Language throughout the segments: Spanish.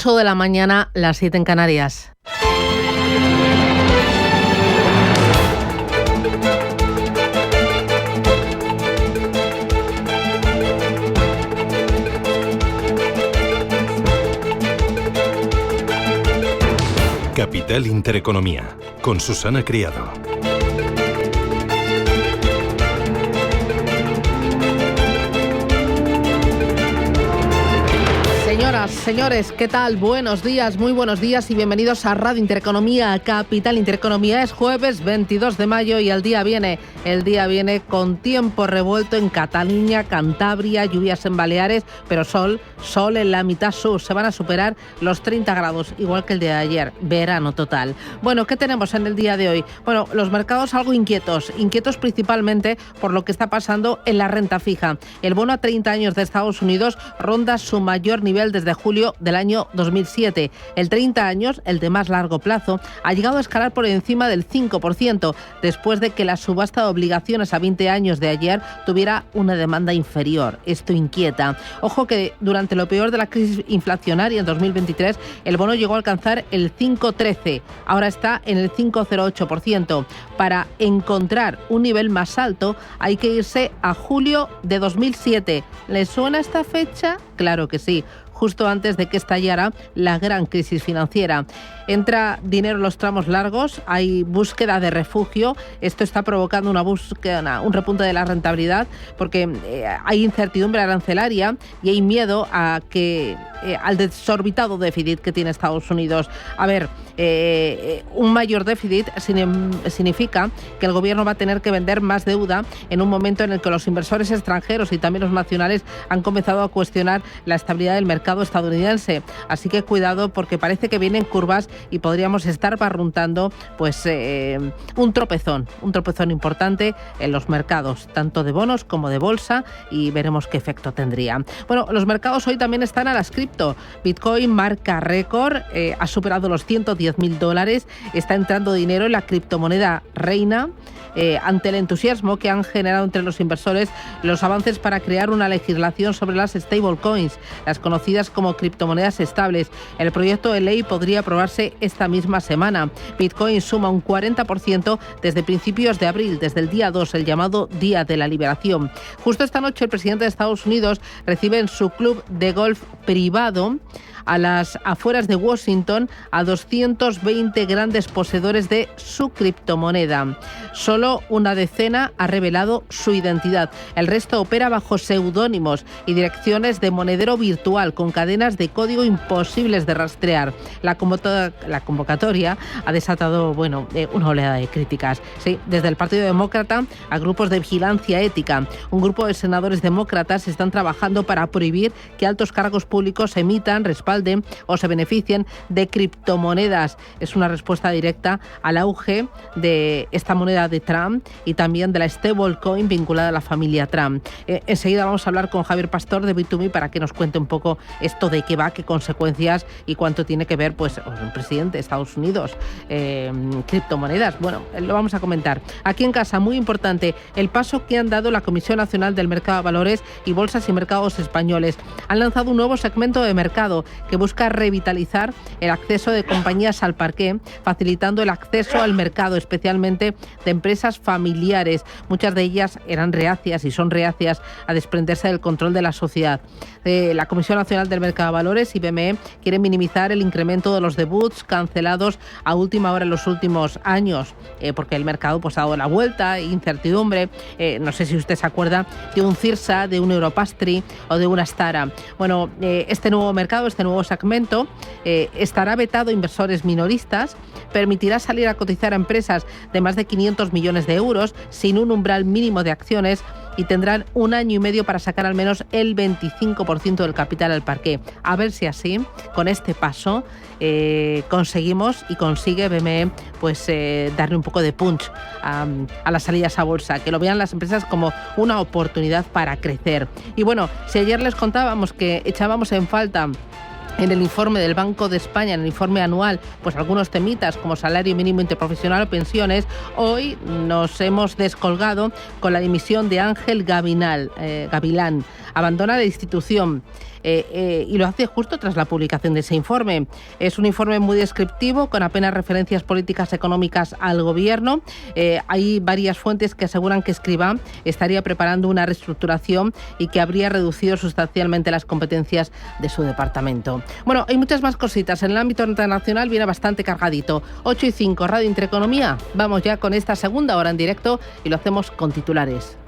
8 de la mañana, las 7 en Canarias. Capital Intereconomía, con Susana Criado. Señoras, señores, ¿qué tal? Buenos días, muy buenos días y bienvenidos a Radio Intereconomía, Capital Intereconomía. Es jueves 22 de mayo y el día viene con tiempo revuelto en Cataluña, Cantabria, lluvias en Baleares, pero sol en la mitad sur. Se van a superar los 30 grados, igual que el de ayer, verano total. Bueno, ¿qué tenemos en el día de hoy? Bueno, los mercados algo inquietos principalmente por lo que está pasando en la renta fija. El bono a 30 años de Estados Unidos ronda su mayor nivel desde julio del año 2007. El 30 años, el de más largo plazo, ha llegado a escalar por encima del 5%, después de que la subasta de obligaciones a 20 años de ayer tuviera una demanda inferior. Esto inquieta. Ojo que durante lo peor de la crisis inflacionaria en 2023, el bono llegó a alcanzar el 5,13. Ahora está en el 5,08%. Para encontrar un nivel más alto hay que irse a julio de 2007. ¿Les suena esta fecha? Claro que sí. Justo antes de que estallara la gran crisis financiera. Entra dinero en los tramos largos, hay búsqueda de refugio. Esto está provocando un repunte de la rentabilidad porque hay incertidumbre arancelaria y hay miedo a que al desorbitado déficit que tiene Estados Unidos. A ver, un mayor déficit significa que el gobierno va a tener que vender más deuda en un momento en el que los inversores extranjeros y también los nacionales han comenzado a cuestionar la estabilidad del mercado estadounidense. Así que cuidado, porque parece que vienen curvas y podríamos estar barruntando pues un tropezón importante en los mercados, tanto de bonos como de bolsa, y veremos qué efecto tendría. Bueno, los mercados hoy también están a las cripto. Bitcoin marca récord, ha superado los $110.000, está entrando dinero en la criptomoneda reina. Ante el entusiasmo que han generado entre los inversores los avances para crear una legislación sobre las stablecoins, las conocidas como criptomonedas estables. El proyecto de ley podría aprobarse esta misma semana. Bitcoin suma un 40% desde principios de abril, desde el día 2, el llamado Día de la Liberación. Justo esta noche el presidente de Estados Unidos recibe en su club de golf privado a las afueras de Washington a 220 grandes poseedores de su criptomoneda. Solo una decena ha revelado su identidad. El resto opera bajo seudónimos y direcciones de monedero virtual con cadenas de código imposibles de rastrear. La convocatoria ha desatado una oleada de críticas. Sí, desde el Partido Demócrata a grupos de vigilancia ética. Un grupo de senadores demócratas están trabajando para prohibir que altos cargos públicos emitan, respalden o se beneficien de criptomonedas. Es una respuesta directa al auge de esta moneda de Trump y también de la stablecoin vinculada a la familia Trump. Enseguida vamos a hablar con Javier Pastor de Bit2Me para que nos cuente un poco esto de qué va, qué consecuencias y cuánto tiene que ver el presidente de Estados Unidos. Criptomonedas, lo vamos a comentar. Aquí en casa, muy importante, el paso que han dado la Comisión Nacional del Mercado de Valores y Bolsas y Mercados Españoles. Han lanzado un nuevo segmento de mercado que busca revitalizar el acceso de compañías al parqué, facilitando el acceso al mercado, especialmente de empresas familiares. Muchas de ellas eran reacias y son reacias a desprenderse del control de la sociedad. La Comisión Nacional del Mercado de Valores y BME quieren minimizar el incremento de los debuts cancelados a última hora en los últimos años, porque el mercado ha dado la vuelta, incertidumbre. No sé si usted se acuerda de un Cirsa, de un Europastry o de una Stara. Este nuevo mercado, este nuevo segmento, estará vetado a inversores minoristas, permitirá salir a cotizar a empresas de más de 500 millones de euros sin un umbral mínimo de acciones y tendrán 1 año y medio para sacar al menos el 25% del capital al parqué. A ver si así, con este paso, conseguimos y consigue BME darle un poco de punch a las salidas a bolsa, que lo vean las empresas como una oportunidad para crecer. Y si ayer les contábamos que echábamos en falta en el informe del Banco de España, en el informe anual, algunos temitas como salario mínimo interprofesional o pensiones, hoy nos hemos descolgado con la dimisión de Ángel Gavilán. abandona la institución. Y lo hace justo tras la publicación de ese informe. Es un informe muy descriptivo, con apenas referencias políticas económicas al gobierno. Hay varias fuentes que aseguran que Escrivá estaría preparando una reestructuración y que habría reducido sustancialmente las competencias de su departamento. Bueno, hay muchas más cositas. En el ámbito internacional viene bastante cargadito. 8:05, Radio Intereconomía. Vamos ya con esta segunda hora en directo y lo hacemos con titulares.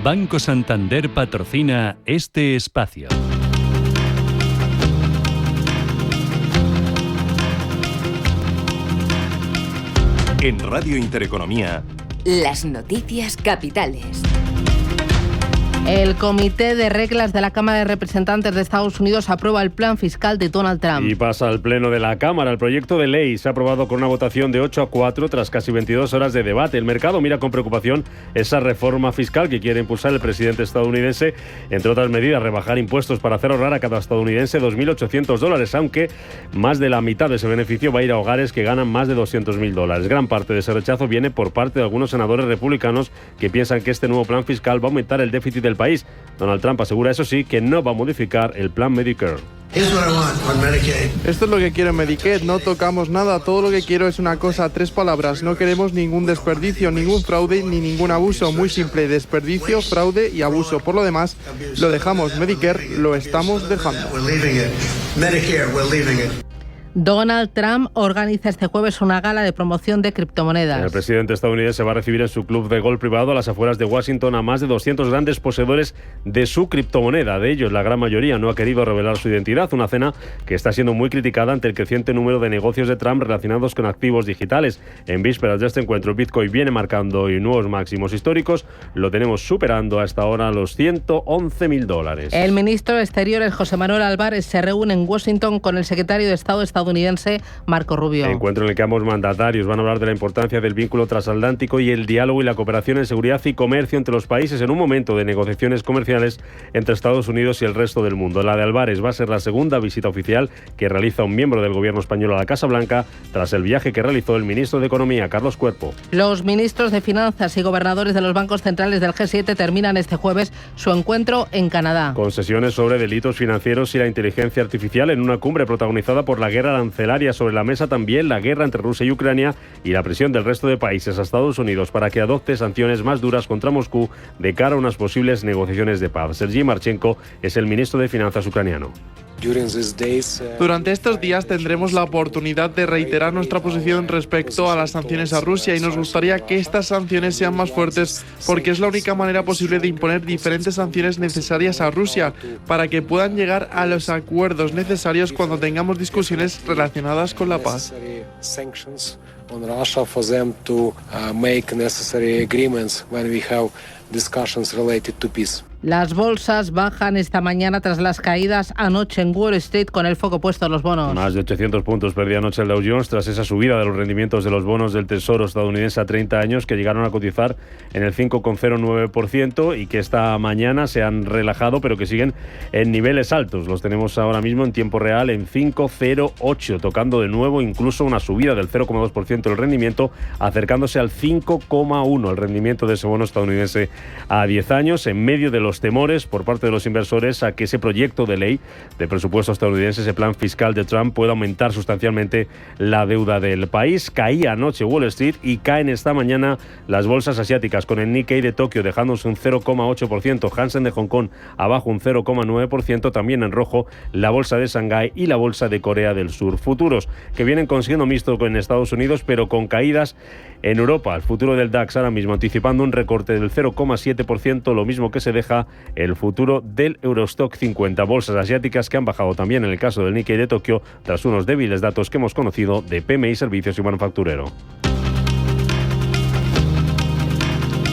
Banco Santander patrocina este espacio. En Radio Intereconomía, las noticias capitales. El Comité de Reglas de la Cámara de Representantes de Estados Unidos aprueba el plan fiscal de Donald Trump. Y pasa al Pleno de la Cámara. El proyecto de ley se ha aprobado con una votación de 8-4 tras casi 22 horas de debate. El mercado mira con preocupación esa reforma fiscal que quiere impulsar el presidente estadounidense. Entre otras medidas, rebajar impuestos para hacer ahorrar a cada estadounidense $2.800, aunque más de la mitad de ese beneficio va a ir a hogares que ganan más de $200.000. Gran parte de ese rechazo viene por parte de algunos senadores republicanos que piensan que este nuevo plan fiscal va a aumentar el déficit del país. Donald Trump asegura, eso sí, que no va a modificar el plan Medicare. Esto es lo que quiero en Medicaid, no tocamos nada, todo lo que quiero es una cosa, 3 palabras, no queremos ningún desperdicio, ningún fraude ni ningún abuso, muy simple, desperdicio, fraude y abuso. Por lo demás, lo dejamos, Medicare lo estamos dejando. Donald Trump organiza este jueves una gala de promoción de criptomonedas. El presidente estadounidense va a recibir en su club de golf privado a las afueras de Washington a más de 200 grandes poseedores de su criptomoneda. De ellos, la gran mayoría no ha querido revelar su identidad. Una cena que está siendo muy criticada ante el creciente número de negocios de Trump relacionados con activos digitales. En vísperas de este encuentro, el Bitcoin viene marcando hoy nuevos máximos históricos. Lo tenemos superando hasta ahora los $111.000. El ministro de Exteriores, José Manuel Álvarez, se reúne en Washington con el secretario de Estado estadounidense Marco Rubio. Encuentro en el que ambos mandatarios van a hablar de la importancia del vínculo transatlántico y el diálogo y la cooperación en seguridad y comercio entre los países en un momento de negociaciones comerciales entre Estados Unidos y el resto del mundo. La de Álvarez va a ser la segunda visita oficial que realiza un miembro del gobierno español a la Casa Blanca tras el viaje que realizó el ministro de Economía, Carlos Cuerpo. Los ministros de Finanzas y gobernadores de los bancos centrales del G7 terminan este jueves su encuentro en Canadá. Con sesiones sobre delitos financieros y la inteligencia artificial en una cumbre protagonizada por la guerra arancelaria sobre la mesa, también la guerra entre Rusia y Ucrania y la presión del resto de países a Estados Unidos para que adopte sanciones más duras contra Moscú de cara a unas posibles negociaciones de paz. Sergei Marchenko es el ministro de Finanzas ucraniano. Durante estos días tendremos la oportunidad de reiterar nuestra posición respecto a las sanciones a Rusia y nos gustaría que estas sanciones sean más fuertes porque es la única manera posible de imponer diferentes sanciones necesarias a Rusia para que puedan llegar a los acuerdos necesarios cuando tengamos discusiones relacionadas con la paz. On Russia for them to make necessary agreements when we have discussions related to peace. Las bolsas bajan esta mañana tras las caídas anoche en Wall Street con el foco puesto en los bonos. Más de 800 puntos perdía anoche el Dow Jones tras esa subida de los rendimientos de los bonos del Tesoro estadounidense a 30 años que llegaron a cotizar en el 5,09% y que esta mañana se han relajado pero que siguen en niveles altos. Los tenemos ahora mismo en tiempo real en 5,08, tocando de nuevo incluso una subida del 0,2% del rendimiento, acercándose al 5,1 el rendimiento de ese bono estadounidense a 10 años en medio de los temores por parte de los inversores a que ese proyecto de ley de presupuesto estadounidense, ese plan fiscal de Trump, pueda aumentar sustancialmente la deuda del país. Caía anoche Wall Street y caen esta mañana las bolsas asiáticas, con el Nikkei de Tokio dejándose un 0,8%, Hansen de Hong Kong abajo un 0,9%, también en rojo la bolsa de Shanghái y la bolsa de Corea del Sur. Futuros que vienen consiguiendo mixto en Estados Unidos, pero con caídas en Europa. El futuro del DAX ahora mismo anticipando un recorte del 0,7%, lo mismo que se deja el futuro del Eurostock 50. Bolsas asiáticas que han bajado también en el caso del Nikkei de Tokio tras unos débiles datos que hemos conocido de PMI, servicios y manufacturero.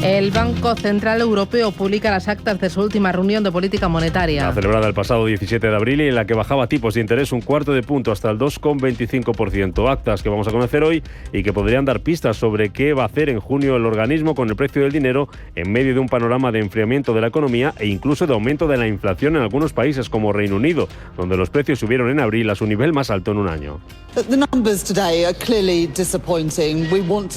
El Banco Central Europeo publica las actas de su última reunión de política monetaria. La celebrada el pasado 17 de abril y en la que bajaba tipos de interés un cuarto de punto hasta el 2,25%. Actas que vamos a conocer hoy y que podrían dar pistas sobre qué va a hacer en junio el organismo con el precio del dinero en medio de un panorama de enfriamiento de la economía e incluso de aumento de la inflación en algunos países como Reino Unido, donde los precios subieron en abril a su nivel más alto en un año.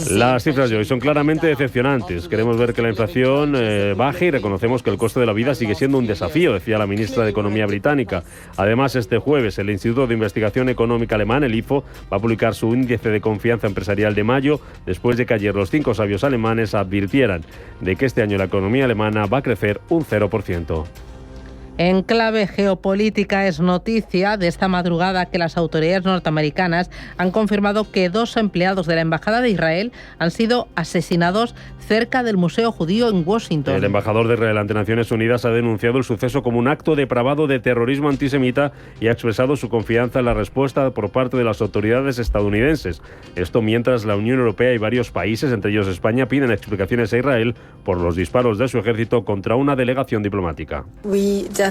Las cifras de hoy son claramente decepcionantes. Queremos ver que la inflación baje y reconocemos que el coste de la vida sigue siendo un desafío, decía la ministra de Economía británica. Además, este jueves el Instituto de Investigación Económica alemán, el IFO, va a publicar su índice de confianza empresarial de mayo, después de que ayer los 5 sabios alemanes advirtieran de que este año la economía alemana va a crecer un 0%. En clave geopolítica es noticia de esta madrugada que las autoridades norteamericanas han confirmado que 2 empleados de la Embajada de Israel han sido asesinados cerca del Museo Judío en Washington. El embajador de Israel ante Naciones Unidas ha denunciado el suceso como un acto depravado de terrorismo antisemita y ha expresado su confianza en la respuesta por parte de las autoridades estadounidenses. Esto mientras la Unión Europea y varios países, entre ellos España, piden explicaciones a Israel por los disparos de su ejército contra una delegación diplomática.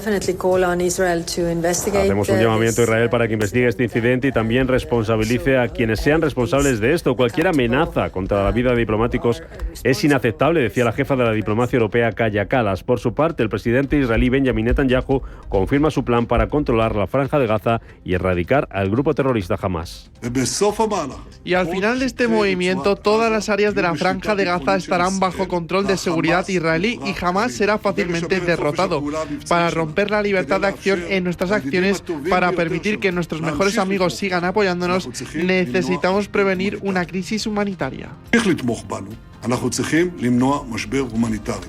Hacemos un llamamiento a Israel para que investigue este incidente y también responsabilice a quienes sean responsables de esto. Cualquier amenaza contra la vida de diplomáticos es inaceptable, decía la jefa de la diplomacia europea, Kaja Kallas. Por su parte, el presidente israelí Benjamin Netanyahu confirma su plan para controlar la Franja de Gaza y erradicar al grupo terrorista Hamas. Y al final de este movimiento, todas las áreas de la Franja de Gaza estarán bajo control de seguridad israelí y Hamas será fácilmente derrotado. Para romper la libertad de acción en nuestras acciones, para permitir que nuestros mejores amigos sigan apoyándonos, necesitamos prevenir una crisis humanitaria.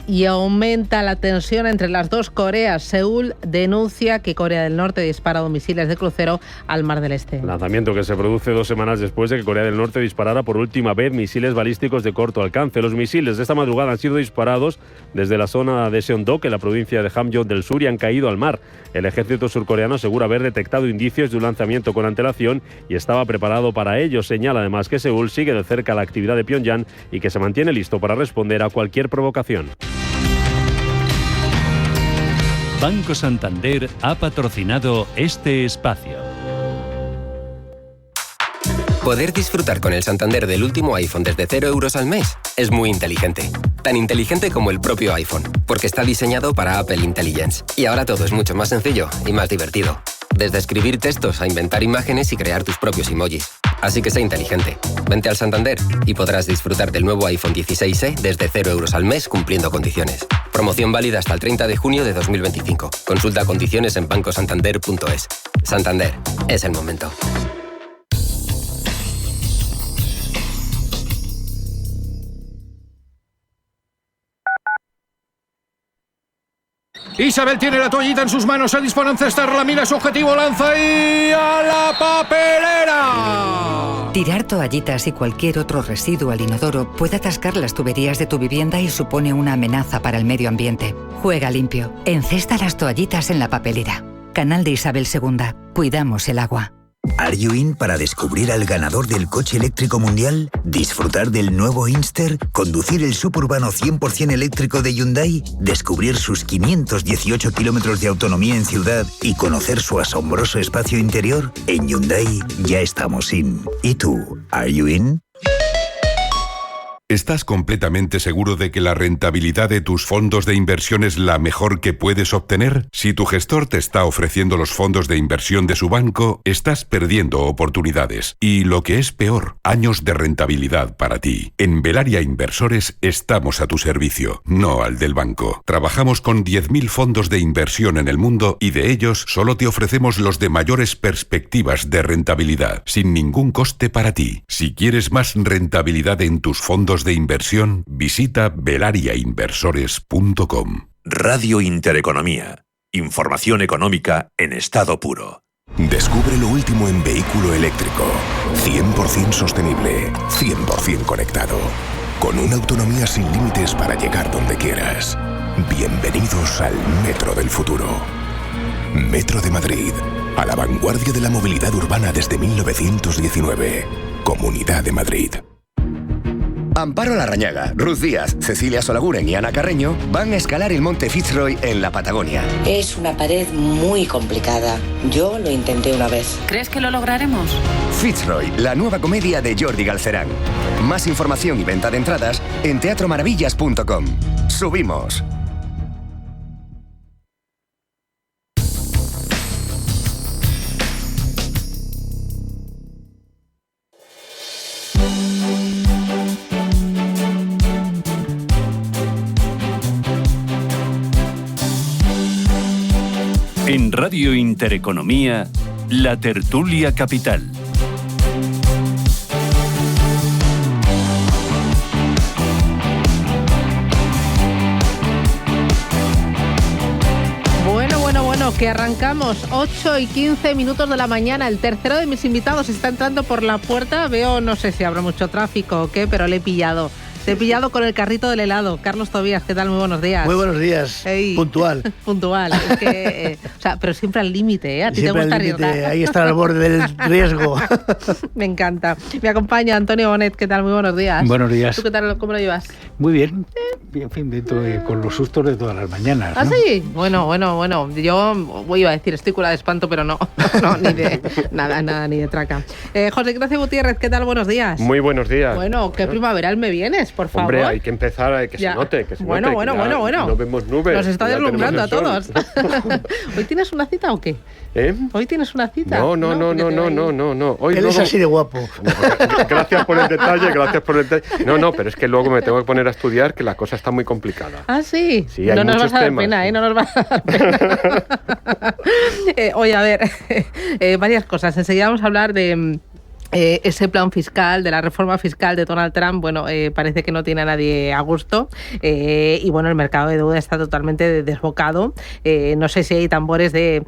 Y aumenta la tensión entre las dos Coreas. Seúl denuncia que Corea del Norte ha disparado misiles de crucero al Mar del Este. Lanzamiento que se produce 2 semanas después de que Corea del Norte disparara por última vez misiles balísticos de corto alcance. Los misiles de esta madrugada han sido disparados desde la zona de Seondok, en la provincia de Hamgyong del Sur, y han caído al mar. El ejército surcoreano asegura haber detectado indicios de un lanzamiento con antelación y estaba preparado para ello. Señala además que Seúl sigue de cerca la actividad de Pyongyang y que se mantiene listo para responder a cualquier provocación. Banco Santander ha patrocinado este espacio. Poder disfrutar con el Santander del último iPhone desde 0 euros al mes es muy inteligente. Tan inteligente como el propio iPhone, porque está diseñado para Apple Intelligence. Y ahora todo es mucho más sencillo y más divertido. Desde escribir textos a inventar imágenes y crear tus propios emojis. Así que sé inteligente. Vente al Santander y podrás disfrutar del nuevo iPhone 16e desde 0 euros al mes cumpliendo condiciones. Promoción válida hasta el 30 de junio de 2025. Consulta condiciones en bancosantander.es. Santander, es el momento. Isabel tiene la toallita en sus manos, se dispone a encestar, la mira su objetivo, lanza y ¡a la papelera! Tirar toallitas y cualquier otro residuo al inodoro puede atascar las tuberías de tu vivienda y supone una amenaza para el medio ambiente. Juega limpio. Encesta las toallitas en la papelera. Canal de Isabel II. Cuidamos el agua. ¿Are you in para descubrir al ganador del coche eléctrico mundial? ¿Disfrutar del nuevo Inster? ¿Conducir el suburbano 100% eléctrico de Hyundai? ¿Descubrir sus 518 kilómetros de autonomía en ciudad y conocer su asombroso espacio interior? En Hyundai ya estamos in. ¿Y tú? ¿Are you in? ¿Estás completamente seguro de que la rentabilidad de tus fondos de inversión es la mejor que puedes obtener? Si tu gestor te está ofreciendo los fondos de inversión de su banco, estás perdiendo oportunidades. Y lo que es peor, años de rentabilidad para ti. En Velaria Inversores estamos a tu servicio, no al del banco. Trabajamos con 10.000 fondos de inversión en el mundo y de ellos solo te ofrecemos los de mayores perspectivas de rentabilidad, sin ningún coste para ti. Si quieres más rentabilidad en tus fondos de inversión, visita velariainversores.com. Radio Intereconomía. Información económica en estado puro. Descubre lo último en vehículo eléctrico. 100% sostenible, 100% conectado. Con una autonomía sin límites para llegar donde quieras. Bienvenidos al Metro del futuro. Metro de Madrid. A la vanguardia de la movilidad urbana desde 1919. Comunidad de Madrid. Amparo Larrañaga, Ruth Díaz, Cecilia Solaguren y Ana Carreño van a escalar el monte Fitzroy en la Patagonia. Es una pared muy complicada. Yo lo intenté una vez. ¿Crees que lo lograremos? Fitzroy, la nueva comedia de Jordi Galcerán. Más información y venta de entradas en teatromaravillas.com. ¡Subimos! En Radio Intereconomía, La Tertulia Capital. Bueno, que arrancamos 8:15 de la mañana. El tercero de mis invitados está entrando por la puerta. Veo, no sé si habrá mucho tráfico o qué, pero le he pillado. Te he pillado con el carrito del helado. Carlos Tobías, ¿qué tal? Muy buenos días. Muy buenos días. Hey. Puntual. Puntual. Es que, o sea, pero siempre al límite, ¿eh? A ti siempre te gusta arriesgar. Ahí está al borde del riesgo. Me encanta. Me acompaña Antonio Bonet, ¿qué tal? Muy buenos días. Buenos días. ¿Tú qué tal? ¿Cómo lo llevas? Muy bien. En fin, con los sustos de todas las mañanas, ¿no? ¿Ah, sí? Bueno. Yo iba a decir, estoy cura de espanto, pero no, ni de nada, ni de traca. José Ignacio Gutiérrez, ¿qué tal? Buenos días. Muy buenos días. Bueno, qué primaveral me vienes, por favor. Hombre, hay que empezar a que se note, Bueno. No vemos nubes. Nos está deslumbrando a todos. ¿Hoy tienes una cita o qué? ¿Hoy tienes una cita? No. Hoy él es así de guapo. Gracias por el detalle. No, pero es que luego me tengo que poner a estudiar, que la cosa está muy complicada. ¿Ah, sí? Sí, hay no nos vas a dar temas, pena, sí. No nos vas a dar pena. Oye, a ver, varias cosas. Enseguida vamos a hablar de ese plan fiscal, de la reforma fiscal de Donald Trump. Bueno, parece que no tiene a nadie a gusto, y bueno, el mercado de deuda está totalmente desbocado. No sé si hay tambores de,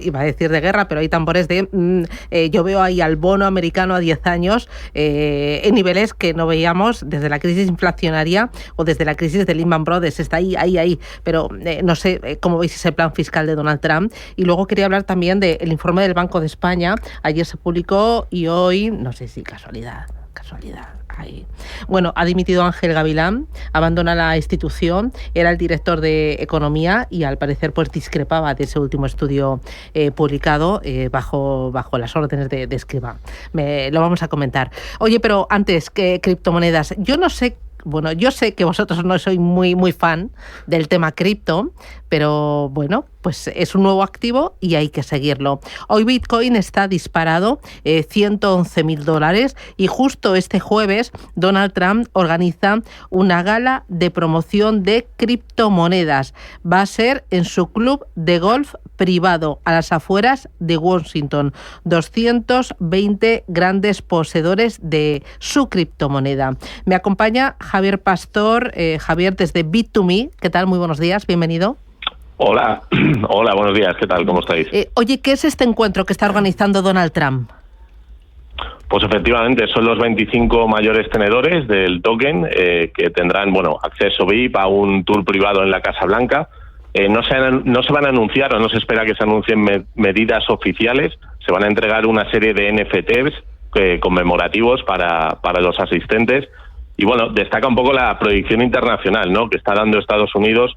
iba a decir de guerra, pero hay tambores de, yo veo ahí al bono americano a 10 años en niveles que no veíamos desde la crisis inflacionaria o desde la crisis de Lehman Brothers. Está ahí, pero no sé cómo veis ese plan fiscal de Donald Trump. Y luego quería hablar también del informe del Banco de España. Ayer se publicó y hoy, no sé si casualidad. Ahí. Bueno, ha dimitido Ángel Gavilán, abandona la institución, era el director de Economía y al parecer pues discrepaba de ese último estudio publicado bajo las órdenes de Escrivá. Lo vamos a comentar. Oye, pero antes que criptomonedas, yo sé que vosotros no sois muy fan del tema cripto, pero bueno, pues es un nuevo activo y hay que seguirlo. Hoy Bitcoin está disparado, $111.000, y justo este jueves Donald Trump organiza una gala de promoción de criptomonedas. Va a ser en su club de golf privado a las afueras de Washington. 220 grandes poseedores de su criptomoneda. Me acompaña Javier Pastor. Javier, desde Bit2Me. ¿Qué tal? Muy buenos días, bienvenido. Hola, buenos días, ¿qué tal? ¿Cómo estáis? Oye, ¿qué es este encuentro que está organizando Donald Trump? Pues efectivamente, son los 25 mayores tenedores del token que tendrán, acceso VIP a un tour privado en la Casa Blanca. No se van a anunciar, o no se espera que se anuncien medidas oficiales. Se van a entregar una serie de NFTs conmemorativos para los asistentes. Y destaca un poco la proyección internacional, ¿no?, que está dando Estados Unidos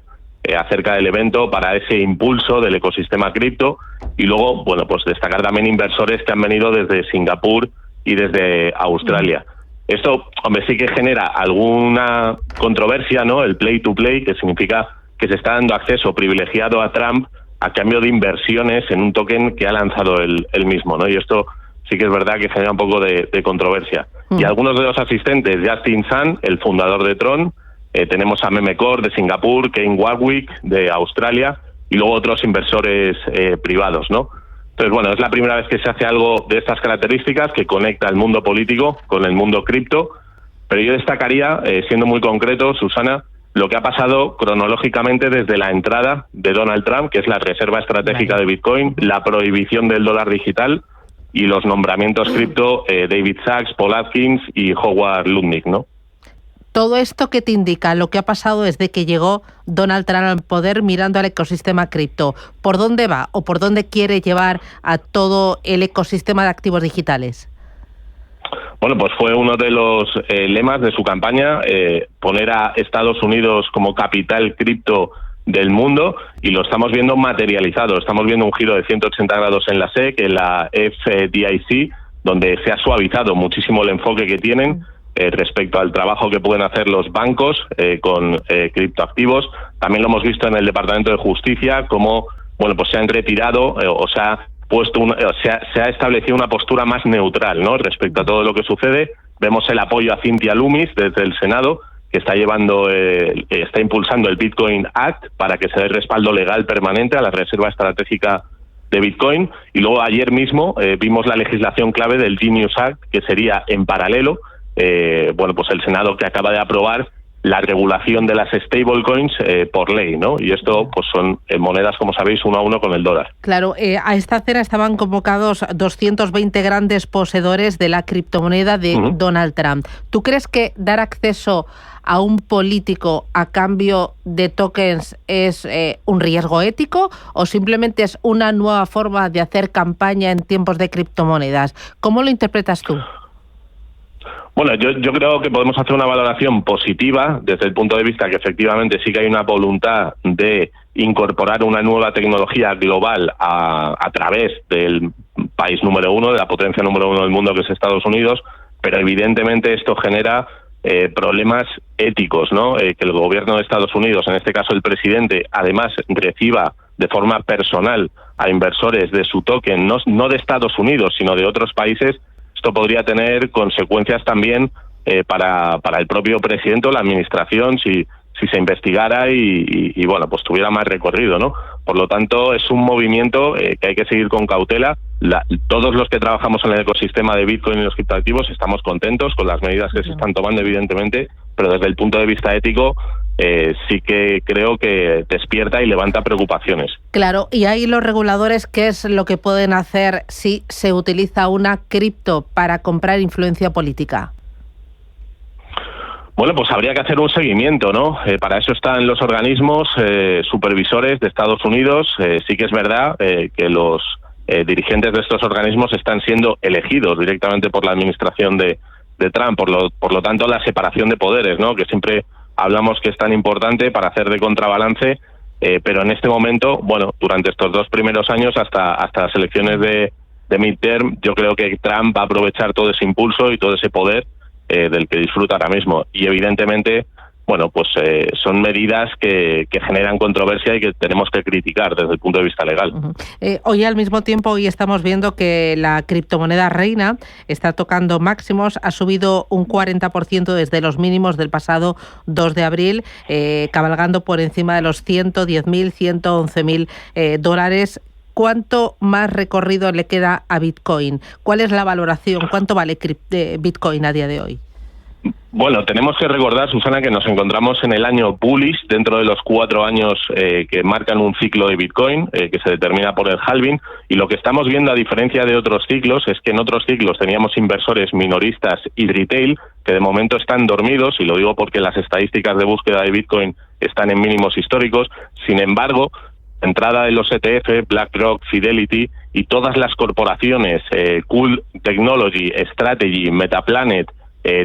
acerca del evento para ese impulso del ecosistema cripto. Y luego, pues destacar también inversores que han venido desde Singapur y desde Australia. Esto, sí que genera alguna controversia, ¿no?, el play to play, que significa que se está dando acceso privilegiado a Trump a cambio de inversiones en un token que ha lanzado él mismo, ¿no? Y esto sí que es verdad que genera un poco de controversia. Y algunos de los asistentes, Justin Sun, el fundador de Tron, tenemos a Memecor de Singapur, Kane Warwick de Australia, y luego otros inversores privados, ¿no? Entonces, es la primera vez que se hace algo de estas características, que conecta el mundo político con el mundo cripto. Pero yo destacaría, siendo muy concreto, Susana, lo que ha pasado cronológicamente desde la entrada de Donald Trump, que es la reserva estratégica de Bitcoin, la prohibición del dólar digital y los nombramientos cripto, David Sachs, Paul Atkins y Howard Lutnick, ¿no? Todo esto que te indica, lo que ha pasado desde que llegó Donald Trump al poder mirando al ecosistema cripto. ¿Por dónde va o por dónde quiere llevar a todo el ecosistema de activos digitales? Bueno, pues fue uno de los lemas de su campaña, poner a Estados Unidos como capital cripto del mundo, y lo estamos viendo materializado. Estamos viendo un giro de 180 grados en la SEC, en la FDIC, donde se ha suavizado muchísimo el enfoque que tienen respecto al trabajo que pueden hacer los bancos con criptoactivos. También lo hemos visto en el Departamento de Justicia, como pues se han retirado o se ha puesto se ha establecido una postura más neutral, ¿no?, respecto a todo lo que sucede. Vemos el apoyo a Cynthia Lummis desde el Senado, que está está impulsando el Bitcoin Act para que se dé respaldo legal permanente a la reserva estratégica de Bitcoin. Y luego ayer mismo vimos la legislación clave del Genius Act, que sería en paralelo, pues el Senado, que acaba de aprobar la regulación de las stablecoins por ley, ¿no? Y esto pues son monedas, como sabéis, 1 a 1 con el dólar. Claro, a esta cena estaban convocados 220 grandes poseedores de la criptomoneda de Donald Trump. ¿Tú crees que dar acceso a un político a cambio de tokens es un riesgo ético o simplemente es una nueva forma de hacer campaña en tiempos de criptomonedas? ¿Cómo lo interpretas tú? Bueno, yo creo que podemos hacer una valoración positiva desde el punto de vista que efectivamente sí que hay una voluntad de incorporar una nueva tecnología global a través del país número 1, de la potencia número 1 del mundo, que es Estados Unidos, pero evidentemente esto genera problemas éticos, ¿no? Que el gobierno de Estados Unidos, en este caso el presidente, además reciba de forma personal a inversores de su token, no de Estados Unidos, sino de otros países. Esto podría tener consecuencias también para el propio presidente o la administración si se investigara y pues tuviera más recorrido, ¿no? Por lo tanto, es un movimiento que hay que seguir con cautela. Todos los que trabajamos en el ecosistema de Bitcoin y los criptoactivos estamos contentos con las medidas que se están tomando, evidentemente, pero desde el punto de vista ético sí que creo que despierta y levanta preocupaciones. Claro, y ahí los reguladores, ¿qué es lo que pueden hacer si se utiliza una cripto para comprar influencia política? Bueno, pues habría que hacer un seguimiento, ¿no? Para eso están los organismos supervisores de Estados Unidos. Sí que es verdad que los dirigentes de estos organismos están siendo elegidos directamente por la administración de Trump. Por lo tanto, la separación de poderes, ¿no?, que siempre hablamos que es tan importante para hacer de contrabalance, pero en este momento, durante estos 2 primeros años, hasta las elecciones de midterm, yo creo que Trump va a aprovechar todo ese impulso y todo ese poder del que disfruta ahora mismo. Y evidentemente, son medidas que generan controversia y que tenemos que criticar desde el punto de vista legal. Hoy, al mismo tiempo, hoy estamos viendo que la criptomoneda reina está tocando máximos, ha subido un 40% desde los mínimos del pasado 2 de abril, cabalgando por encima de los 110.000, 111.000 dólares. ¿Cuánto más recorrido le queda a Bitcoin? ¿Cuál es la valoración? ¿Cuánto vale Bitcoin a día de hoy? Bueno, tenemos que recordar, Susana, que nos encontramos en el año bullish, dentro de los 4 años que marcan un ciclo de Bitcoin, que se determina por el halving, y lo que estamos viendo, a diferencia de otros ciclos, es que en otros ciclos teníamos inversores minoristas y retail que de momento están dormidos, y lo digo porque las estadísticas de búsqueda de Bitcoin están en mínimos históricos. Sin embargo, entrada de los ETF, BlackRock, Fidelity y todas las corporaciones, Cool Technology, Strategy, Metaplanet,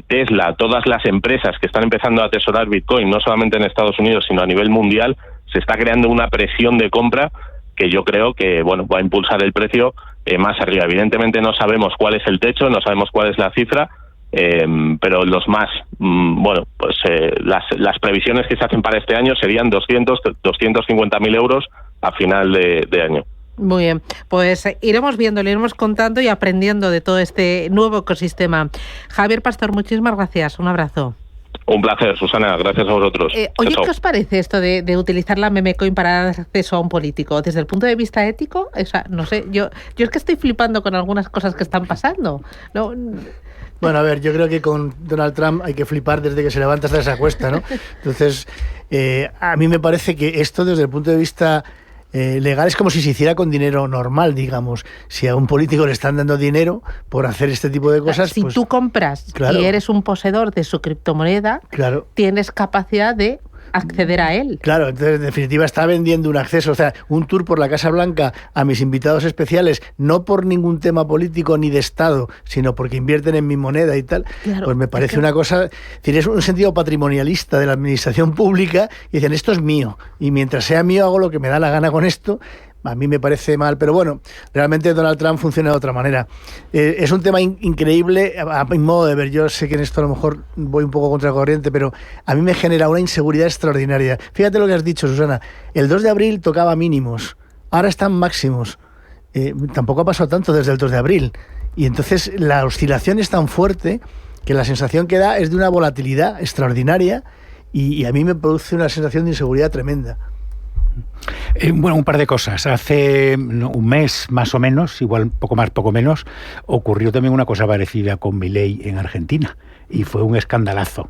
Tesla, todas las empresas que están empezando a atesorar Bitcoin, no solamente en Estados Unidos, sino a nivel mundial, se está creando una presión de compra que yo creo que va a impulsar el precio más arriba. Evidentemente no sabemos cuál es el techo, no sabemos cuál es la cifra, pero los más, las previsiones que se hacen para este año serían 250.000 euros a final de año. Muy bien, pues iremos viendo, le iremos contando y aprendiendo de todo este nuevo ecosistema. Javier Pastor, muchísimas gracias, un abrazo. Un placer, Susana, gracias a vosotros. Oye, ¿qué os parece esto de utilizar la memecoin para dar acceso a un político? Desde el punto de vista ético, no sé, yo es que estoy flipando con algunas cosas que están pasando, ¿no? Bueno, a ver, yo creo que con Donald Trump hay que flipar desde que se levanta hasta que se acuesta, ¿no? Entonces, a mí me parece que esto desde el punto de vista legal es como si se hiciera con dinero normal, digamos. Si a un político le están dando dinero por hacer este tipo de cosas... Si tú compras y eres un poseedor de su criptomoneda, tienes capacidad de acceder a él. Claro, entonces en definitiva está vendiendo un acceso, o sea, un tour por la Casa Blanca a mis invitados especiales, no por ningún tema político ni de Estado, sino porque invierten en mi moneda y tal, claro, pues me parece una cosa, es decir, es un sentido patrimonialista de la administración pública y dicen, esto es mío, y mientras sea mío hago lo que me da la gana con esto. A mí me parece mal, pero bueno, realmente Donald Trump funciona de otra manera. Es un tema increíble, a mi modo de ver. Yo sé que en esto a lo mejor voy un poco contra corriente, pero a mí me genera una inseguridad extraordinaria. Fíjate lo que has dicho, Susana. El 2 de abril tocaba mínimos, ahora están máximos. Tampoco ha pasado tanto desde el 2 de abril. Y entonces la oscilación es tan fuerte que la sensación que da es de una volatilidad extraordinaria y a mí me produce una sensación de inseguridad tremenda. Bueno, un par de cosas. Hace un mes, más o menos, igual poco más, poco menos, ocurrió también una cosa parecida con Milei en Argentina y fue un escandalazo.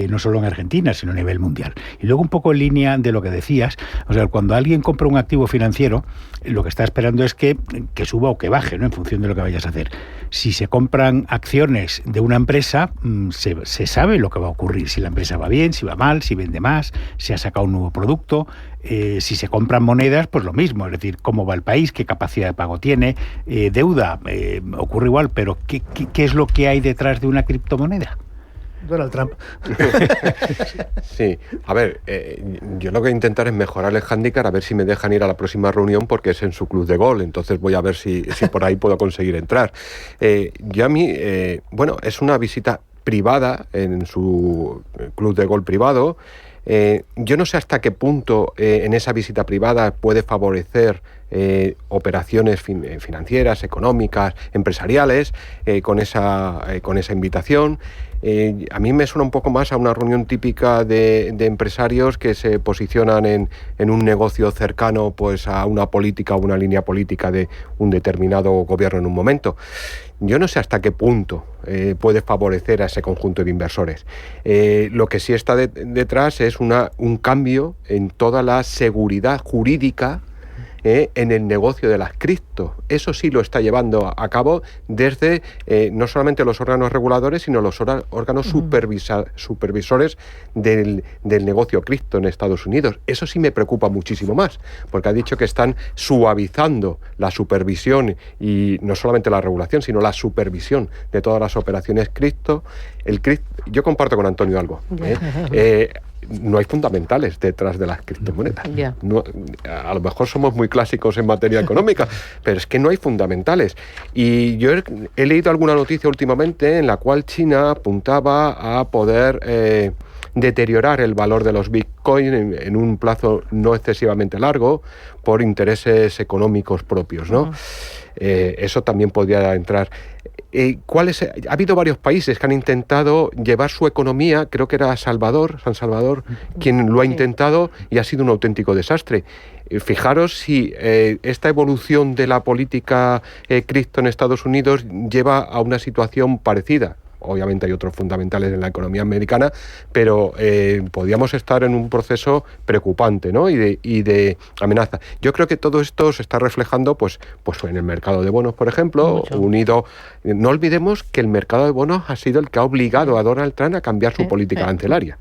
No solo en Argentina, sino a nivel mundial. Y luego un poco en línea de lo que decías, o sea, cuando alguien compra un activo financiero, lo que está esperando es que suba o que baje, ¿no? En función de lo que vayas a hacer. Si se compran acciones de una empresa, se sabe lo que va a ocurrir, si la empresa va bien, si va mal, si vende más, si ha sacado un nuevo producto. Si se compran monedas, pues lo mismo, es decir, cómo va el país, qué capacidad de pago tiene, deuda, ocurre igual, pero ¿qué es lo que hay detrás de una criptomoneda? Donald Trump. Sí, a ver, yo lo que voy a intentar es mejorar el hándicap, a ver si me dejan ir a la próxima reunión porque es en su club de golf, entonces voy a ver si por ahí puedo conseguir entrar. Yo a mí, bueno, es una visita privada en su club de golf privado. Yo no sé hasta qué punto en esa visita privada puede favorecer operaciones financieras, económicas, empresariales, con esa invitación. A mí me suena un poco más a una reunión típica de empresarios que se posicionan en un negocio cercano pues a una política o una línea política de un determinado gobierno en un momento. Yo no sé hasta qué punto puede favorecer a ese conjunto de inversores. Lo que sí está detrás es un cambio en toda la seguridad jurídica en el negocio de las cripto. Eso sí lo está llevando a cabo desde no solamente los órganos reguladores, sino los órganos supervisores del negocio cripto en Estados Unidos. Eso sí me preocupa muchísimo más, porque ha dicho que están suavizando la supervisión y no solamente la regulación, sino la supervisión de todas las operaciones cripto. Yo comparto con Antonio algo. No hay fundamentales detrás de las criptomonedas. No, a lo mejor somos muy clásicos en materia económica, pero es que no hay fundamentales. Y yo he leído alguna noticia últimamente en la cual China apuntaba a poder deteriorar el valor de los Bitcoin en un plazo no excesivamente largo por intereses económicos propios, ¿no? Eso también podría entrar. Ha habido varios países que han intentado llevar su economía, creo que era San Salvador, quien lo ha intentado y ha sido un auténtico desastre. Fijaros si esta evolución de la política cripto en Estados Unidos lleva a una situación parecida. Obviamente hay otros fundamentales en la economía americana, pero podríamos estar en un proceso preocupante, ¿no? y de amenaza. Yo creo que todo esto se está reflejando pues en el mercado de bonos, por ejemplo, unido. No olvidemos que el mercado de bonos ha sido el que ha obligado a Donald Trump a cambiar su política arancelaria.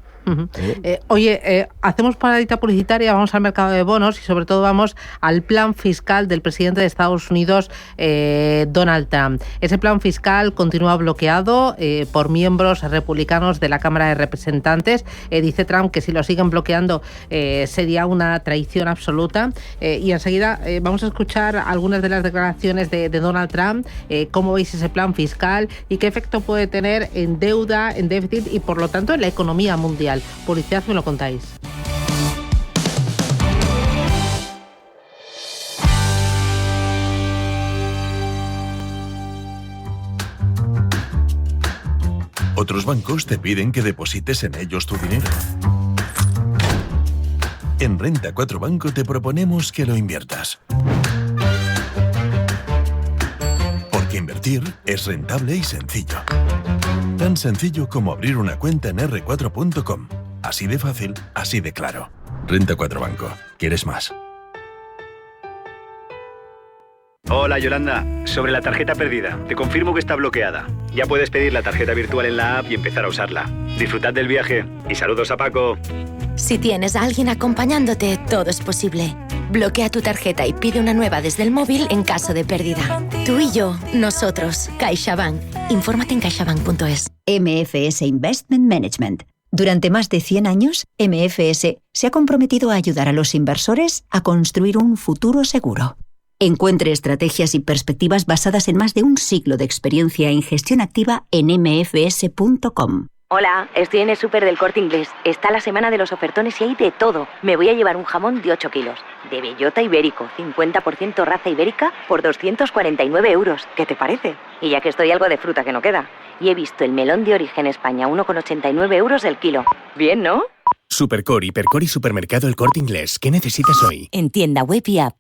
Oye, hacemos paradita publicitaria, vamos al mercado de bonos y sobre todo vamos al plan fiscal del presidente de Estados Unidos, Donald Trump. Ese plan fiscal continúa bloqueado por miembros republicanos de la Cámara de Representantes. Dice Trump que si lo siguen bloqueando sería una traición absoluta. Y enseguida vamos a escuchar algunas de las declaraciones de Donald Trump, cómo veis ese plan fiscal y qué efecto puede tener en deuda, en déficit y por lo tanto en la economía mundial. Publicidad, me lo contáis. Otros bancos te piden que deposites en ellos tu dinero. En Renta 4 Banco te proponemos que lo inviertas. Porque invertir es rentable y sencillo. Tan sencillo como abrir una cuenta en r4.com. Así de fácil, así de claro. Renta 4 Banco. ¿Quieres más? Hola Yolanda, sobre la tarjeta perdida, te confirmo que está bloqueada. Ya puedes pedir la tarjeta virtual en la app y empezar a usarla. Disfrutad del viaje y saludos a Paco. Si tienes a alguien acompañándote, todo es posible. Bloquea tu tarjeta y pide una nueva desde el móvil en caso de pérdida. Tú y yo, nosotros, CaixaBank. Infórmate en caixabank.es. MFS Investment Management. Durante más de 100 años, MFS se ha comprometido a ayudar a los inversores a construir un futuro seguro. Encuentre estrategias y perspectivas basadas en más de un siglo de experiencia en gestión activa en mfs.com. Hola, estoy en el súper del Corte Inglés. Está la semana de los ofertones y hay de todo. Me voy a llevar un jamón de 8 kilos, de bellota ibérico, 50% raza ibérica, por 249 €. ¿Qué te parece? Y ya que estoy, algo de fruta que no queda. Y he visto el melón de origen España, 1,89 € el kilo. Bien, ¿no? Supercor, Hipercor y Supermercado El Corte Inglés. ¿Qué necesitas hoy? En tienda web y app.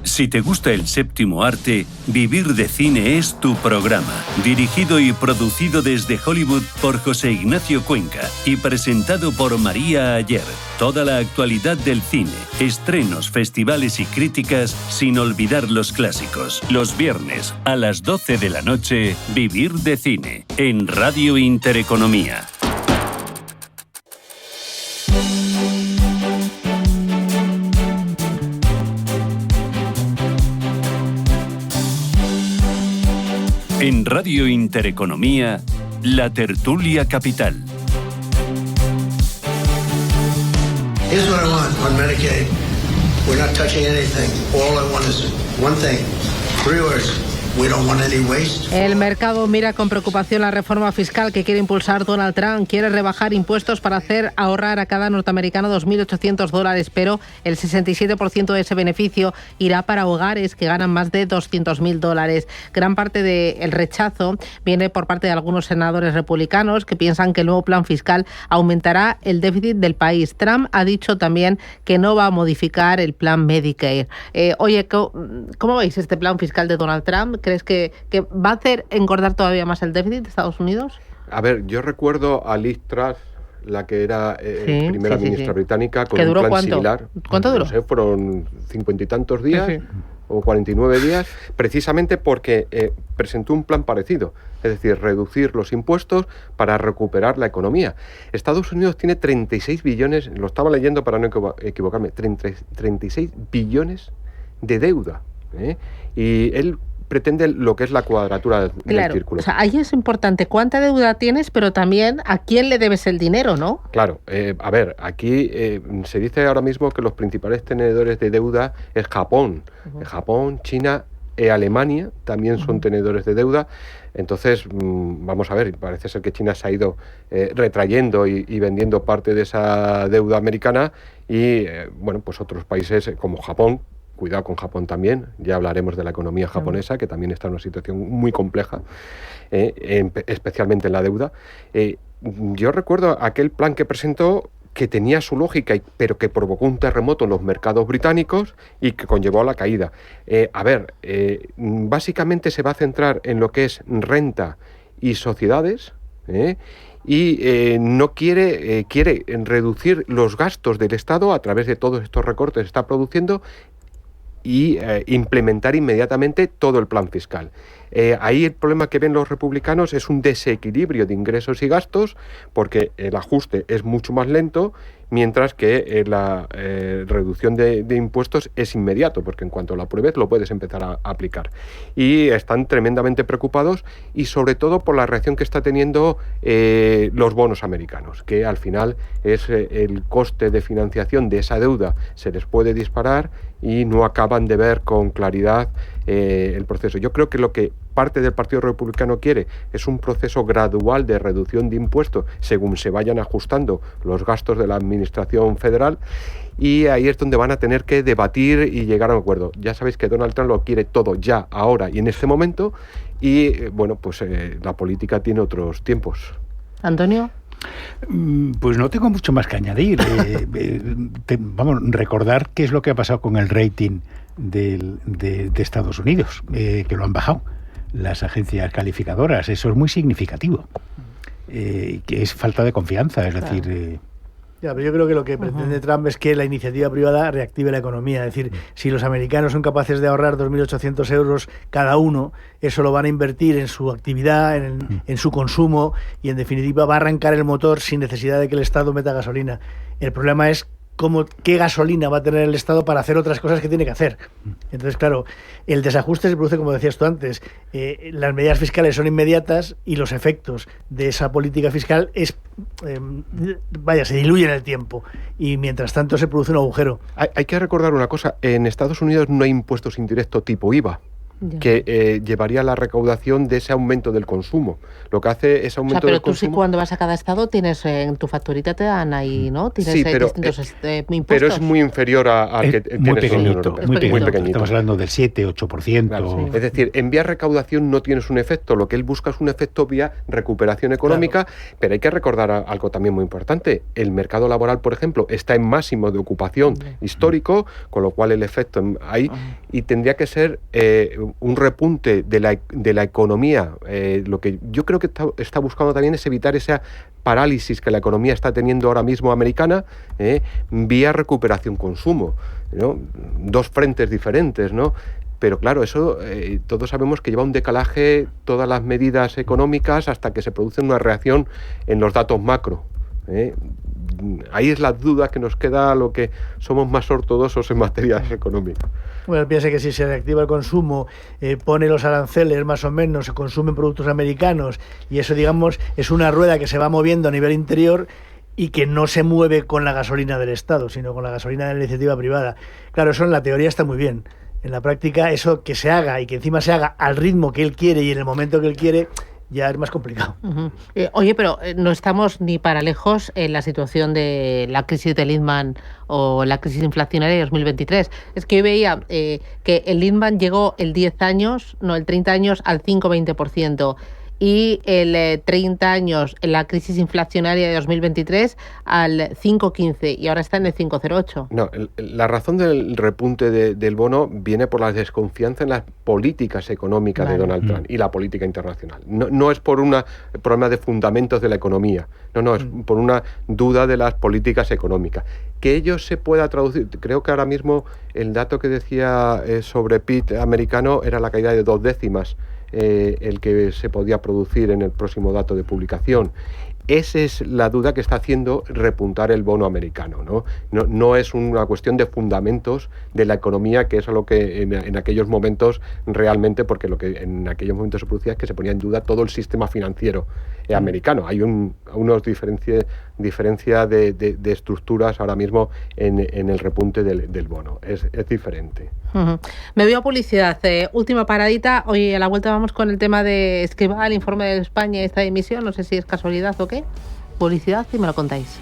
Si te gusta el séptimo arte, Vivir de Cine es tu programa. Dirigido y producido desde Hollywood por José Ignacio Cuenca y presentado por María Ayer. Toda la actualidad del cine, estrenos, festivales y críticas, sin olvidar los clásicos. Los viernes a las 12 de la noche, Vivir de Cine, en Radio Intereconomía. En Radio Intereconomía, La Tertulia Capital. Here's what I want on Medicaid. We're not touching anything. All I want is one thing. 3 words. We don't want any waste. El mercado mira con preocupación la reforma fiscal que quiere impulsar Donald Trump. Quiere rebajar impuestos para hacer ahorrar a cada norteamericano $2.800, pero el 67% de ese beneficio irá para hogares que ganan más de $200.000. Gran parte del rechazo viene por parte de algunos senadores republicanos que piensan que el nuevo plan fiscal aumentará el déficit del país. Trump ha dicho también que no va a modificar el plan Medicare. Oye, ¿cómo veis este plan fiscal de Donald Trump? ¿Crees que va a hacer engordar todavía más el déficit de Estados Unidos? A ver, yo recuerdo a Liz Truss, la que era primera ministra británica, con un plan similar. ¿Cuánto duró? No sé, fueron 50 y tantos días o 49 días, precisamente porque presentó un plan parecido, es decir, reducir los impuestos para recuperar la economía. Estados Unidos tiene 36 billones, lo estaba leyendo para no equivocarme, 36 billones de deuda, y él pretende lo que es la cuadratura del círculo. O sea, ahí es importante cuánta deuda tienes, pero también a quién le debes el dinero, ¿no? Claro, a ver, aquí se dice ahora mismo que los principales tenedores de deuda es Japón. Japón, China e Alemania también son tenedores de deuda. Entonces, vamos a ver, parece ser que China se ha ido retrayendo y vendiendo parte de esa deuda americana y, bueno, pues otros países como Japón. Cuidado con Japón también, ya hablaremos de la economía japonesa, que también está en una situación muy compleja, especialmente en la deuda. Yo recuerdo aquel plan que presentó que tenía su lógica, pero que provocó un terremoto en los mercados británicos y que conllevó a la caída. Básicamente se va a centrar en lo que es renta y sociedades, y no quiere reducir los gastos del Estado a través de todos estos recortes que está produciendo y implementar inmediatamente todo el plan fiscal. Ahí el problema que ven los republicanos es un desequilibrio de ingresos y gastos, porque el ajuste es mucho más lento, mientras que la reducción de impuestos es inmediato, porque en cuanto lo apruebes lo puedes empezar a aplicar. Y están tremendamente preocupados, y sobre todo por la reacción que está teniendo los bonos americanos, que al final es el coste de financiación de esa deuda se les puede disparar y no acaban de ver con claridad el proceso. Yo creo que lo que parte del Partido Republicano quiere es un proceso gradual de reducción de impuestos según se vayan ajustando los gastos de la administración federal, y ahí es donde van a tener que debatir y llegar a un acuerdo. Ya sabéis que Donald Trump lo quiere todo ya, ahora y en este momento, y bueno, pues la política tiene otros tiempos. Antonio. Pues no tengo mucho más que añadir. Vamos, recordar qué es lo que ha pasado con el rating de Estados Unidos, que lo han bajado las agencias calificadoras. Eso es muy significativo, que es falta de confianza, es decir... Ya, pero yo creo que lo que pretende Trump es que la iniciativa privada reactive la economía. Es decir, si los americanos son capaces de ahorrar 2.800 euros cada uno, eso lo van a invertir en su actividad, en su consumo, y en definitiva va a arrancar el motor sin necesidad de que el Estado meta gasolina. El problema es qué gasolina va a tener el Estado para hacer otras cosas que tiene que hacer. Entonces, claro, el desajuste se produce, como decías tú antes. Las medidas fiscales son inmediatas y los efectos de esa política fiscal se diluyen en el tiempo, y mientras tanto se produce un agujero. Hay que recordar una cosa: en Estados Unidos no hay impuestos indirectos tipo IVA, que llevaría a la recaudación de ese aumento del consumo. Lo que hace ese aumento del consumo... Pero tú sí, cuando vas a cada estado, tienes en tu facturita te dan ahí, ¿no? Tienes distintos impuestos. Pero es muy inferior al que tienes muy pequeñito, muy pequeñito. Estamos hablando del 7-8%. Claro, sí. Es decir, en vía recaudación no tienes un efecto. Lo que él busca es un efecto vía recuperación económica, pero hay que recordar algo también muy importante. El mercado laboral, por ejemplo, está en máximo de ocupación histórico, con lo cual el efecto ahí, y tendría que ser un repunte de la economía. Lo que yo creo que está buscando también es evitar esa parálisis que la economía está teniendo ahora mismo americana, vía recuperación-consumo, ¿no? Dos frentes diferentes, ¿no? Pero claro, eso todos sabemos que lleva un decalaje todas las medidas económicas hasta que se produce una reacción en los datos macro. Ahí es la duda que nos queda a lo que somos más ortodoxos en materia económica. Bueno, piense que si se reactiva el consumo, pone los aranceles más o menos, se consumen productos americanos, y eso, digamos, es una rueda que se va moviendo a nivel interior y que no se mueve con la gasolina del Estado, sino con la gasolina de la iniciativa privada. Claro, eso en la teoría está muy bien. En la práctica, eso que se haga, y que encima se haga al ritmo que él quiere y en el momento que él quiere, ya es más complicado. Oye, pero no estamos ni para lejos en la situación de la crisis de Lehman o la crisis inflacionaria de 2023. Es que yo veía que el Lehman llegó el 30 años al 5,20%. Y el 30 años en la crisis inflacionaria de 2023 al 5,15, y ahora está en el 5,08. No, la razón del repunte del bono viene por la desconfianza en las políticas económicas de Donald Trump y la política internacional. No es por un problema de fundamentos de la economía, es por una duda de las políticas económicas. Que ello se pueda traducir, creo que ahora mismo el dato que decía sobre PIB americano era la caída de 2 décimas. El que se podía producir en el próximo dato de publicación. Esa es la duda que está haciendo repuntar el bono americano, No es una cuestión de fundamentos de la economía, que es a lo que en aquellos momentos realmente, porque lo que en aquellos momentos se producía es que se ponía en duda todo el sistema financiero americano. Hay unos diferencia de estructuras ahora mismo en el repunte del bono. Es diferente. Me veo publicidad. Última paradita. Hoy a la vuelta vamos con el tema de Escribá, el informe de España y esta emisión. No sé si es casualidad o qué. Publicidad y me lo contáis.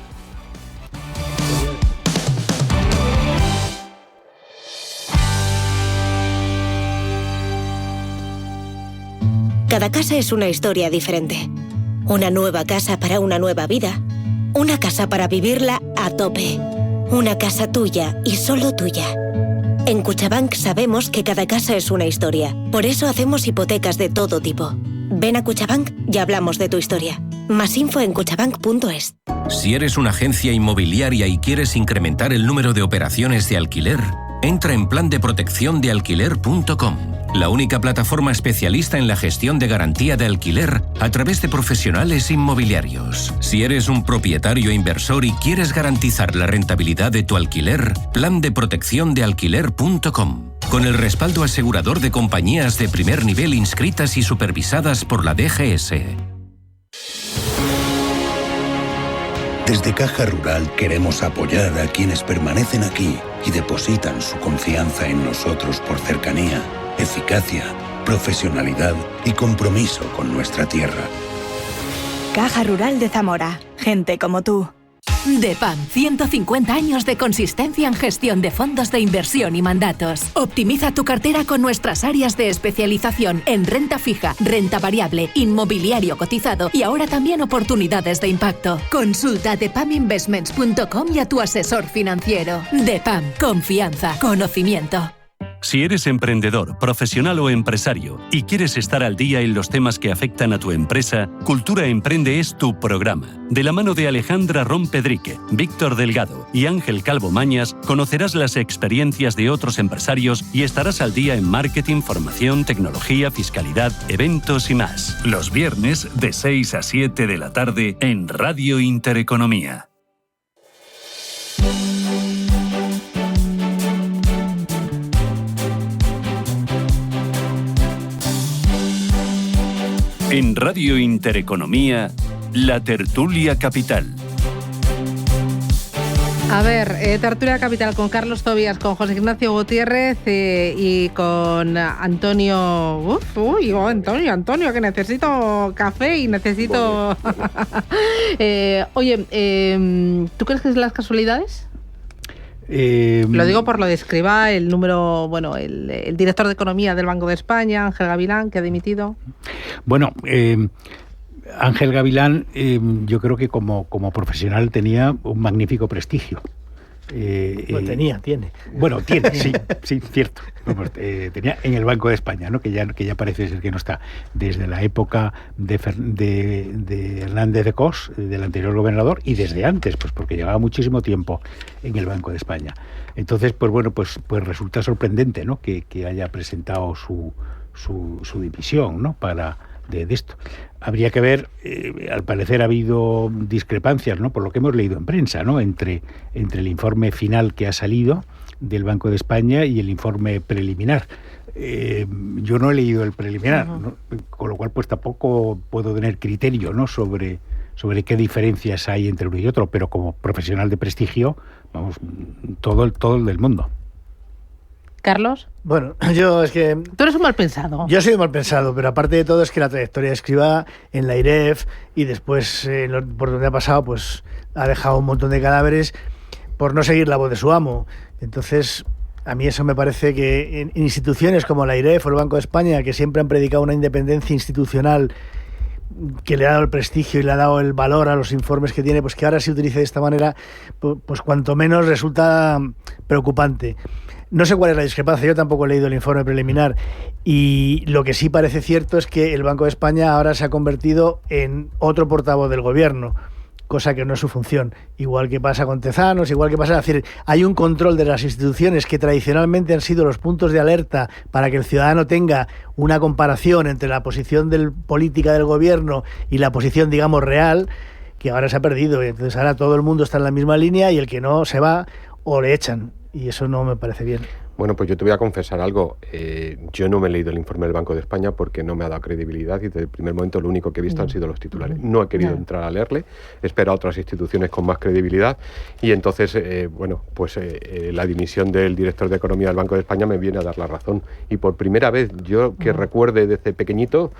Cada casa es una historia diferente. Una nueva casa para una nueva vida. Una casa para vivirla a tope. Una casa tuya y solo tuya. En Cuchabank sabemos que cada casa es una historia. Por eso hacemos hipotecas de todo tipo. Ven a Cuchabank y hablamos de tu historia. Más info en cuchabank.es. Si eres una agencia inmobiliaria y quieres incrementar el número de operaciones de alquiler, entra en plandeprotecciondealquiler.com, la única plataforma especialista en la gestión de garantía de alquiler a través de profesionales inmobiliarios. Si eres un propietario inversor y quieres garantizar la rentabilidad de tu alquiler, plandeprotecciondealquiler.com, con el respaldo asegurador de compañías de primer nivel inscritas y supervisadas por la DGS. Desde Caja Rural queremos apoyar a quienes permanecen aquí y depositan su confianza en nosotros por cercanía, eficacia, profesionalidad y compromiso con nuestra tierra. Caja Rural de Zamora. Gente como tú. DEPAM, 150 años de consistencia en gestión de fondos de inversión y mandatos. Optimiza tu cartera con nuestras áreas de especialización en renta fija, renta variable, inmobiliario cotizado y ahora también oportunidades de impacto. Consulta depaminvestments.com y a tu asesor financiero. DEPAM, confianza, conocimiento. Si eres emprendedor, profesional o empresario y quieres estar al día en los temas que afectan a tu empresa, Cultura Emprende es tu programa. De la mano de Alejandra Rompedrique, Víctor Delgado y Ángel Calvo Mañas, conocerás las experiencias de otros empresarios y estarás al día en marketing, formación, tecnología, fiscalidad, eventos y más. Los viernes de 6 a 7 de la tarde en Radio Intereconomía. En Radio Intereconomía, la Tertulia Capital. A ver, Tertulia Capital con Carlos Tobías, con José Ignacio Gutiérrez y con Antonio... Antonio, que necesito café y necesito... Oye, ¿tú crees que es las casualidades? Lo digo por lo de Escrivá, el número, bueno, el director de Economía del Banco de España, Ángel Gavilán, que ha dimitido. Bueno, Ángel Gavilán, yo creo que como profesional tenía un magnífico prestigio. Tiene. Bueno, tiene, sí, cierto. Vamos, tenía en el Banco de España, ¿no? que ya parece ser que no está. Desde la época de Hernández de Cos, del anterior gobernador, y desde antes, pues porque llevaba muchísimo tiempo en el Banco de España. Entonces, pues bueno, pues resulta sorprendente, ¿no? que haya presentado su dimisión, ¿no? de esto. Habría que ver, al parecer ha habido discrepancias, ¿no? Por lo que hemos leído en prensa, ¿no? Entre el informe final que ha salido del Banco de España y el informe preliminar. Yo no he leído el preliminar, ¿no? Con lo cual pues tampoco puedo tener criterio, ¿no? sobre qué diferencias hay entre uno y otro, pero como profesional de prestigio, vamos, todo el del mundo. Carlos. Bueno, yo es que... Tú eres un mal pensado. Yo soy un mal pensado, pero aparte de todo es que la trayectoria de Escrivá en la IREF y después por donde ha pasado, pues ha dejado un montón de cadáveres por no seguir la voz de su amo. Entonces, a mí eso me parece que en instituciones como la IREF o el Banco de España, que siempre han predicado una independencia institucional que le ha dado el prestigio y le ha dado el valor a los informes que tiene, pues que ahora se utilice de esta manera, pues cuanto menos resulta preocupante. No sé cuál es la discrepancia, yo tampoco he leído el informe preliminar, y lo que sí parece cierto es que el Banco de España ahora se ha convertido en otro portavoz del gobierno, cosa que no es su función. Igual que pasa con Tezanos, igual que pasa... Es decir, hay un control de las instituciones que tradicionalmente han sido los puntos de alerta para que el ciudadano tenga una comparación entre la posición política del gobierno y la posición, digamos, real, que ahora se ha perdido. Entonces ahora todo el mundo está en la misma línea y el que no se va o le echan. Y eso no me parece bien. Bueno, pues yo te voy a confesar algo. Yo no me he leído el informe del Banco de España porque no me ha dado credibilidad y desde el primer momento lo único que he visto han sido los titulares. No he querido entrar a leerle, espero a otras instituciones con más credibilidad y entonces, la dimisión del director de Economía del Banco de España me viene a dar la razón. Y por primera vez, yo que recuerde desde pequeñito,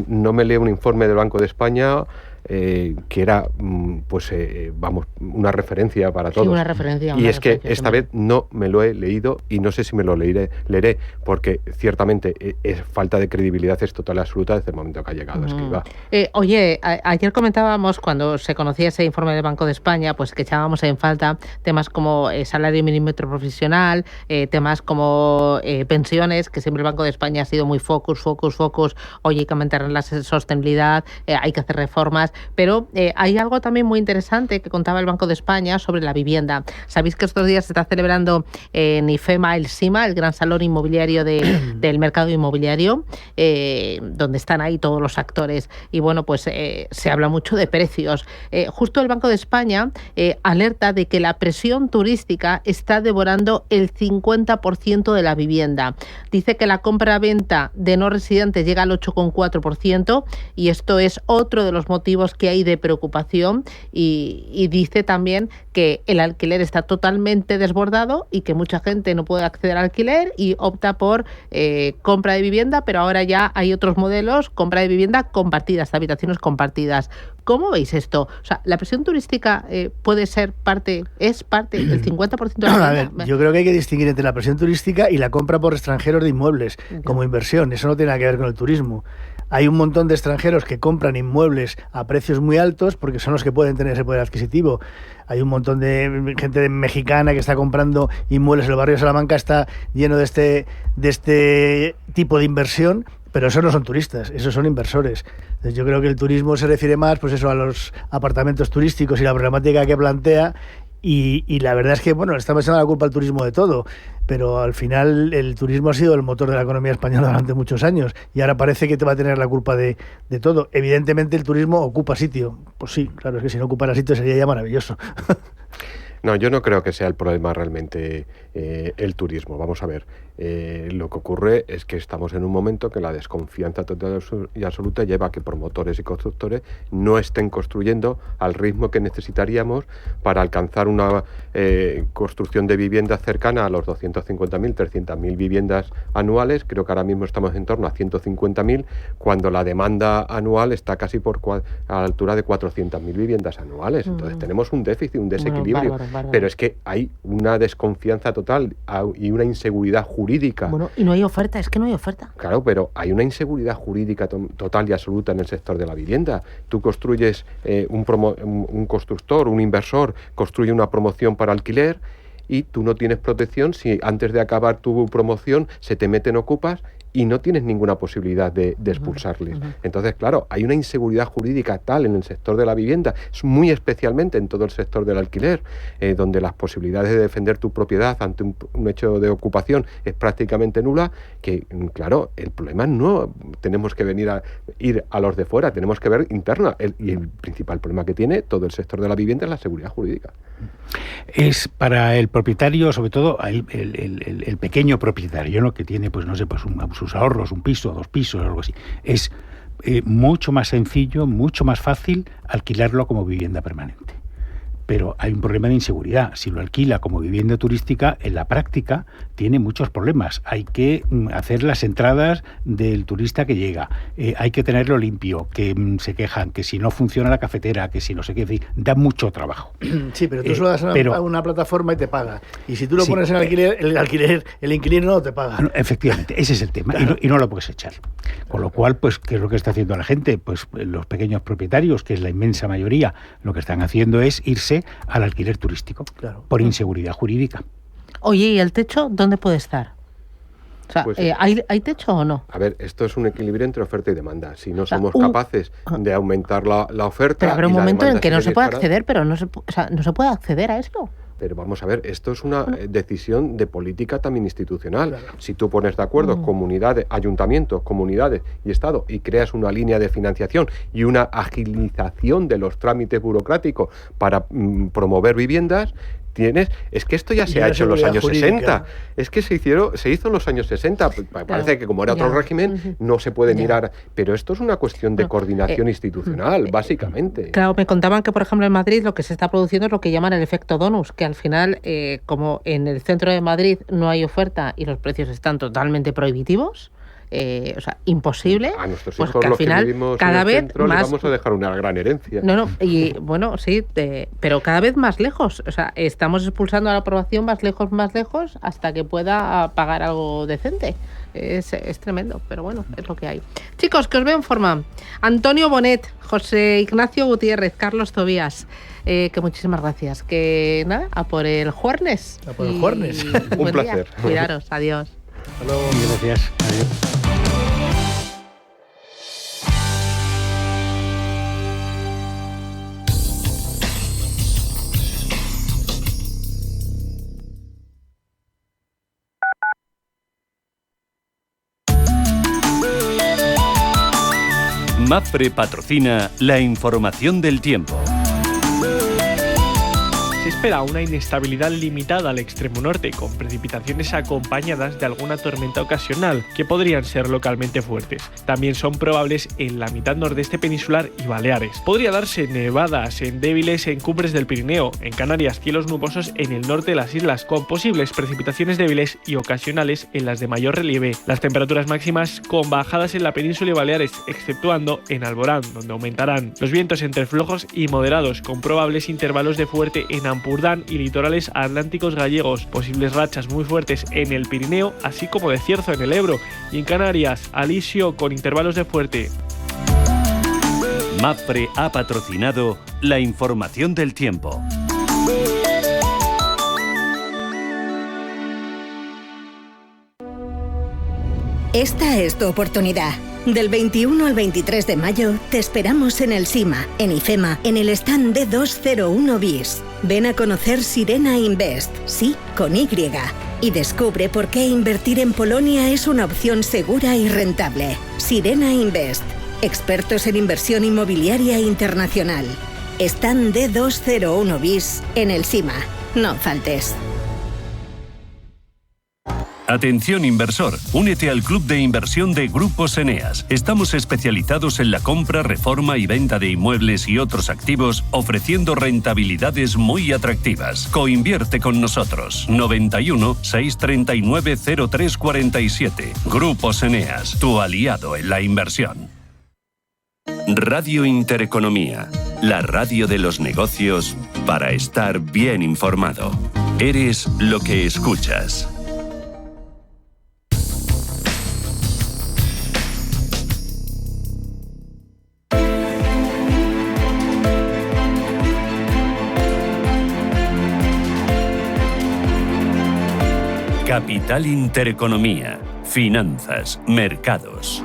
no me leo un informe del Banco de España que era, una referencia para todos. Sí, una referencia. Y es que esta vez no me lo he leído y no sé si me lo leeré, porque ciertamente es falta de credibilidad es total y absoluta desde el momento que ha llegado Escrivá. Oye, ayer comentábamos, cuando se conocía ese informe del Banco de España, pues que echábamos en falta temas como salario mínimo interprofesional, temas como pensiones, que siempre el Banco de España ha sido muy focus. Oye, hay que mantener la sostenibilidad, hay que hacer reformas. Pero hay algo también muy interesante que contaba el Banco de España sobre la vivienda. Sabéis que estos días se está celebrando en IFEMA el SIMA, el gran salón inmobiliario del mercado inmobiliario, donde están ahí todos los actores. Y bueno, pues se habla mucho de precios. Justo el Banco de España alerta de que la presión turística está devorando el 50% de la vivienda. Dice que la compra-venta de no residentes llega al 8,4% y esto es otro de los motivos que hay de preocupación y dice también que el alquiler está totalmente desbordado y que mucha gente no puede acceder al alquiler y opta por compra de vivienda, pero ahora ya hay otros modelos, compra de vivienda compartidas, habitaciones compartidas. ¿Cómo veis esto? O sea, ¿la presión turística puede ser es parte del 50% de la vivienda? A ver, yo creo que hay que distinguir entre la presión turística y la compra por extranjeros de inmuebles como inversión. Eso no tiene nada que ver con el turismo. Hay un montón de extranjeros que compran inmuebles a precios muy altos porque son los que pueden tener ese poder adquisitivo. Hay un montón de gente mexicana que está comprando inmuebles. El barrio de Salamanca está lleno de este tipo de inversión, pero esos no son turistas, esos son inversores. Entonces yo creo que el turismo se refiere más pues eso, a los apartamentos turísticos y la problemática que plantea. Y la verdad es que, le estamos echando la culpa al turismo de todo, pero al final el turismo ha sido el motor de la economía española durante muchos años y ahora parece que te va a tener la culpa de todo. Evidentemente el turismo ocupa sitio. Pues sí, claro, es que si no ocupara sitio sería ya maravilloso. No, yo no creo que sea el problema realmente el turismo. Vamos a ver, lo que ocurre es que estamos en un momento que la desconfianza total y absoluta lleva a que promotores y constructores no estén construyendo al ritmo que necesitaríamos para alcanzar una construcción de viviendas cercana a los 250.000, 300.000 viviendas anuales. Creo que ahora mismo estamos en torno a 150.000, cuando la demanda anual está casi a la altura de 400.000 viviendas anuales. Entonces tenemos un déficit, un desequilibrio. Bárbaro. Pero es que hay una desconfianza total y una inseguridad jurídica. Y no hay oferta, es que no hay oferta. Claro, pero hay una inseguridad jurídica total y absoluta en el sector de la vivienda. Tú construyes, un constructor, un inversor, construye una promoción para alquiler y tú no tienes protección si antes de acabar tu promoción se te meten ocupas y no tienes ninguna posibilidad de expulsarles. Entonces, claro, hay una inseguridad jurídica tal en el sector de la vivienda, muy especialmente en todo el sector del alquiler, donde las posibilidades de defender tu propiedad ante un hecho de ocupación es prácticamente nula, que, claro, el problema no tenemos que ir a los de fuera, tenemos que ver interna. Y el principal problema que tiene todo el sector de la vivienda es la seguridad jurídica. Es para el propietario, sobre todo el pequeño propietario, ¿no?, que tiene, sus ahorros, un piso, 2 pisos, algo así. Es mucho más sencillo, mucho más fácil alquilarlo como vivienda permanente. Pero hay un problema de inseguridad. Si lo alquila como vivienda turística, en la práctica tiene muchos problemas. Hay que hacer las entradas del turista que llega, hay que tenerlo limpio, que se quejan, que si no funciona la cafetera, que si no sé qué, da mucho trabajo. Sí, pero tú solo das a una plataforma y te paga. Y si tú lo pones en alquiler, el inquilino no te paga. No, efectivamente, ese es el tema, y no lo puedes echar. Con lo cual, ¿qué es lo que está haciendo la gente? Pues los pequeños propietarios, que es la inmensa mayoría, lo que están haciendo es irse al alquiler turístico, por inseguridad jurídica. Oye, ¿y el techo dónde puede estar? O sea, ¿hay techo o no? A ver, esto es un equilibrio entre oferta y demanda. Si no somos capaces de aumentar la oferta... Pero habrá un momento en que no se puede acceder, pero no se puede acceder a esto. Pero vamos a ver, esto es una decisión de política también institucional. Claro. Si tú pones de acuerdo comunidades, ayuntamientos, comunidades y Estado y creas una línea de financiación y una agilización de los trámites burocráticos para promover viviendas, es que esto ya se ha hecho en los años jurídica. 60. Es que se hizo en los años 60. Parece que como era otro régimen, no se puede mirar. Pero esto es una cuestión de coordinación institucional, básicamente. Claro, me contaban que, por ejemplo, en Madrid lo que se está produciendo es lo que llaman el efecto donus, que al final, como en el centro de Madrid no hay oferta y los precios están totalmente prohibitivos, imposible, a nuestros pues hijos, que al final cada vez centro, más les vamos a dejar una gran herencia. Y bueno, sí, pero cada vez más lejos. O sea, estamos expulsando a la población más lejos hasta que pueda pagar algo decente. Es tremendo, pero bueno, es lo que hay. Chicos, que os veo en forma. Antonio Bonet, José Ignacio Gutiérrez, Carlos Tobías, que muchísimas gracias. Que nada, a por el jueves. A por el jueves. Un placer. Cuidaros, adiós. Hasta luego. Gracias. Adiós. Mapfre patrocina la información del tiempo. Se espera una inestabilidad limitada al extremo norte, con precipitaciones acompañadas de alguna tormenta ocasional, que podrían ser localmente fuertes. También son probables en la mitad nordeste peninsular y Baleares. Podría darse nevadas débiles en cumbres del Pirineo, en Canarias cielos nubosos en el norte de las islas, con posibles precipitaciones débiles y ocasionales en las de mayor relieve. Las temperaturas máximas con bajadas en la península y Baleares, exceptuando en Alborán, donde aumentarán. Los vientos entre flojos y moderados, con probables intervalos de fuerte en Ampurdán y litorales atlánticos gallegos, posibles rachas muy fuertes en el Pirineo, así como de cierzo en el Ebro, y en Canarias, alisio con intervalos de fuerte. MAPFRE ha patrocinado la información del tiempo. Esta es tu oportunidad. Del 21 al 23 de mayo te esperamos en el SIMA, en IFEMA, en el stand D201 BIS. Ven a conocer Sirena Invest, sí, con Y, y descubre por qué invertir en Polonia es una opción segura y rentable. Sirena Invest, expertos en inversión inmobiliaria internacional. Stand D201 BIS en el SIMA. No faltes. Atención inversor, únete al club de inversión de Grupos Eneas. Estamos especializados en la compra, reforma y venta de inmuebles y otros activos, ofreciendo rentabilidades muy atractivas. Coinvierte con nosotros. 91 639 0347. Grupos Eneas, tu aliado en la inversión. Radio Intereconomía, la radio de los negocios para estar bien informado. Eres lo que escuchas. Capital Intereconomía, finanzas, mercados.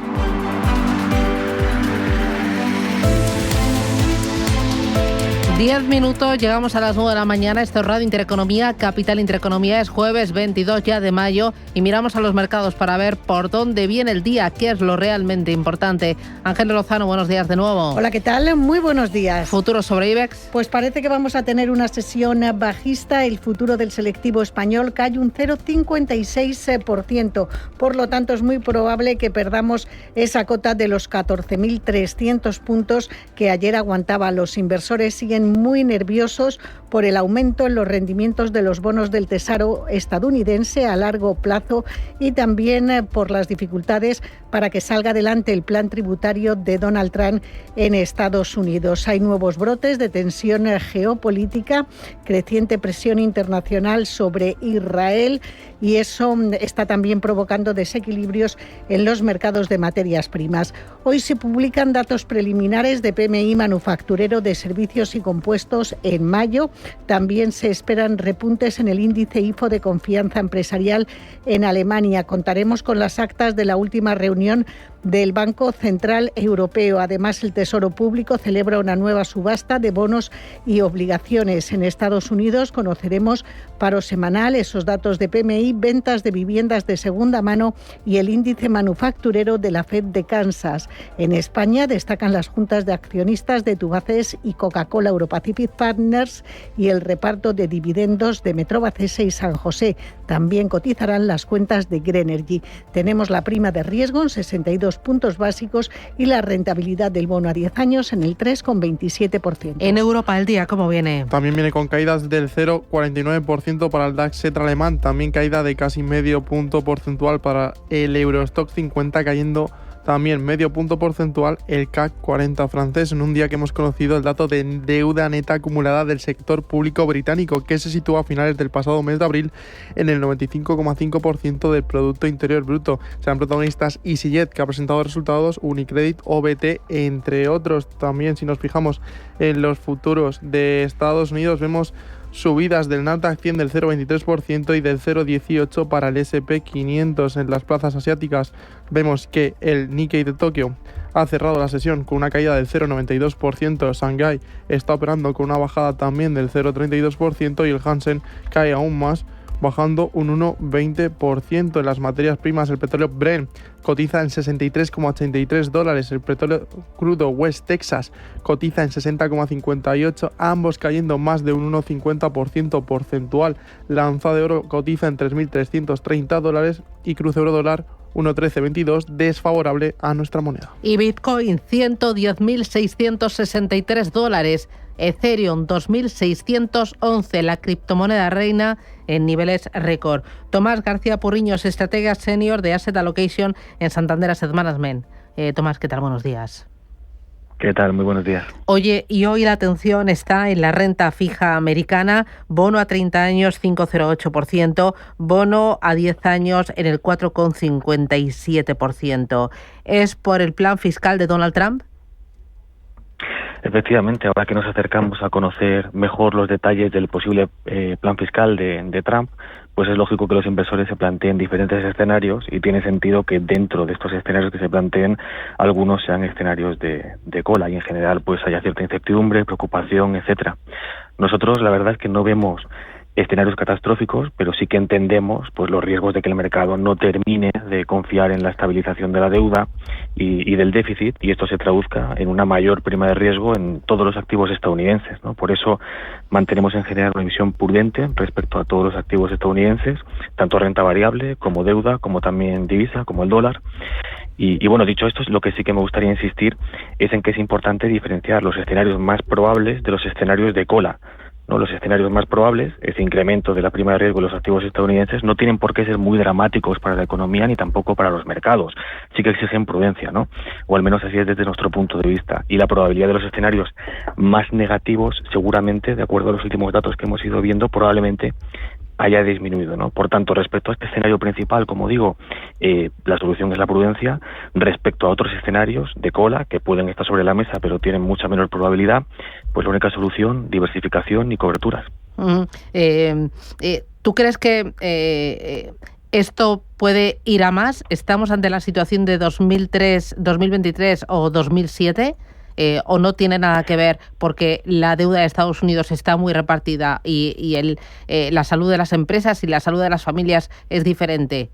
10 minutos, llegamos a las 9 de la mañana. Esto es Radio Intereconomía, Capital Intereconomía. Es jueves 22 ya de mayo y miramos a los mercados para ver por dónde viene el día, qué es lo realmente importante. Ángel Lozano, buenos días de nuevo. Hola, ¿qué tal? Muy buenos días. ¿Futuros sobre IBEX? Pues parece que vamos a tener una sesión bajista. El futuro del selectivo español cae un 0,56%. Por lo tanto, es muy probable que perdamos esa cota de los 14.300 puntos que ayer aguantaba. Los inversores siguen muy nerviosos por el aumento en los rendimientos de los bonos del Tesoro estadounidense a largo plazo y también por las dificultades para que salga adelante el plan tributario de Donald Trump en Estados Unidos. Hay nuevos brotes de tensión geopolítica, creciente presión internacional sobre Israel y eso está también provocando desequilibrios en los mercados de materias primas. Hoy se publican datos preliminares de PMI manufacturero de servicios y compuestos en mayo. También se esperan repuntes en el índice IFO de confianza empresarial en Alemania. Contaremos con las actas de la última reunión del Banco Central Europeo. Además, el Tesoro Público celebra una nueva subasta de bonos y obligaciones. En Estados Unidos conoceremos paro semanal, esos datos de PMI, ventas de viviendas de segunda mano y el índice manufacturero de la FED de Kansas. En España destacan las juntas de accionistas de Tubacex y Coca-Cola Europacific Partners y el reparto de dividendos de Metrovacesa y San José. También cotizarán las cuentas de Grenergy. Tenemos la prima de riesgo en 62 puntos básicos y la rentabilidad del bono a 10 años en el 3,27%. En Europa el día, ¿cómo viene? También viene con caídas del 0,49% para el DAX alemán, también caída de casi medio punto porcentual para el Eurostock 50, cayendo también medio punto porcentual el CAC 40 francés, en un día que hemos conocido el dato de deuda neta acumulada del sector público británico, que se sitúa a finales del pasado mes de abril en el 95,5% del Producto Interior Bruto. Serán protagonistas EasyJet, que ha presentado resultados, Unicredit, OBT, entre otros. También, si nos fijamos en los futuros de Estados Unidos, vemos subidas del Nasdaq 100 del 0,23% y del 0,18% para el S&P 500. En las plazas asiáticas vemos que el Nikkei de Tokio ha cerrado la sesión con una caída del 0,92%, Shanghái está operando con una bajada también del 0,32% y el Hansen cae aún más bajando un 1,20%. En las materias primas, el petróleo Brent cotiza en $63,83. El petróleo crudo West Texas cotiza en 60,58, ambos cayendo más de un 1,50% porcentual. La onza de oro cotiza en $3.330 y cruce euro dólar 1,1322, desfavorable a nuestra moneda. Y Bitcoin, $110.663. Ethereum, 2.611, la criptomoneda reina en niveles récord. Tomás García Purriños, estratega senior de Asset Allocation en Santander Asset Management. Tomás, ¿qué tal? Buenos días. ¿Qué tal? Muy buenos días. Oye, y hoy la atención está en la renta fija americana, bono a 30 años 5,08%, bono a 10 años en el 4,57%. ¿Es por el plan fiscal de Donald Trump? Efectivamente, ahora que nos acercamos a conocer mejor los detalles del posible plan fiscal de Trump, pues es lógico que los inversores se planteen diferentes escenarios y tiene sentido que dentro de estos escenarios que se planteen, algunos sean escenarios de cola y en general pues haya cierta incertidumbre, preocupación, etcétera. Nosotros la verdad es que no vemos escenarios catastróficos, pero sí que entendemos pues los riesgos de que el mercado no termine de confiar en la estabilización de la deuda y del déficit, y esto se traduzca en una mayor prima de riesgo en todos los activos estadounidenses, ¿no? Por eso mantenemos en general una visión prudente respecto a todos los activos estadounidenses, tanto renta variable como deuda, como también divisa, como el dólar. Y bueno, dicho esto, lo que sí que me gustaría insistir es en que es importante diferenciar los escenarios más probables de los escenarios de cola, ¿no? Los escenarios más probables, ese incremento de la prima de riesgo de los activos estadounidenses, no tienen por qué ser muy dramáticos para la economía ni tampoco para los mercados. Sí que exigen prudencia, ¿no? O al menos así es desde nuestro punto de vista. Y la probabilidad de los escenarios más negativos, seguramente, de acuerdo a los últimos datos que hemos ido viendo, probablemente haya disminuido, ¿no? Por tanto, respecto a este escenario principal, como digo, la solución es la prudencia. Respecto a otros escenarios de cola que pueden estar sobre la mesa pero tienen mucha menor probabilidad, pues la única solución, diversificación y coberturas. ¿Tú crees que esto puede ir a más? ¿Estamos ante la situación de 2023 o 2007? ¿O no tiene nada que ver porque la deuda de Estados Unidos está muy repartida y la salud de las empresas y la salud de las familias es diferente?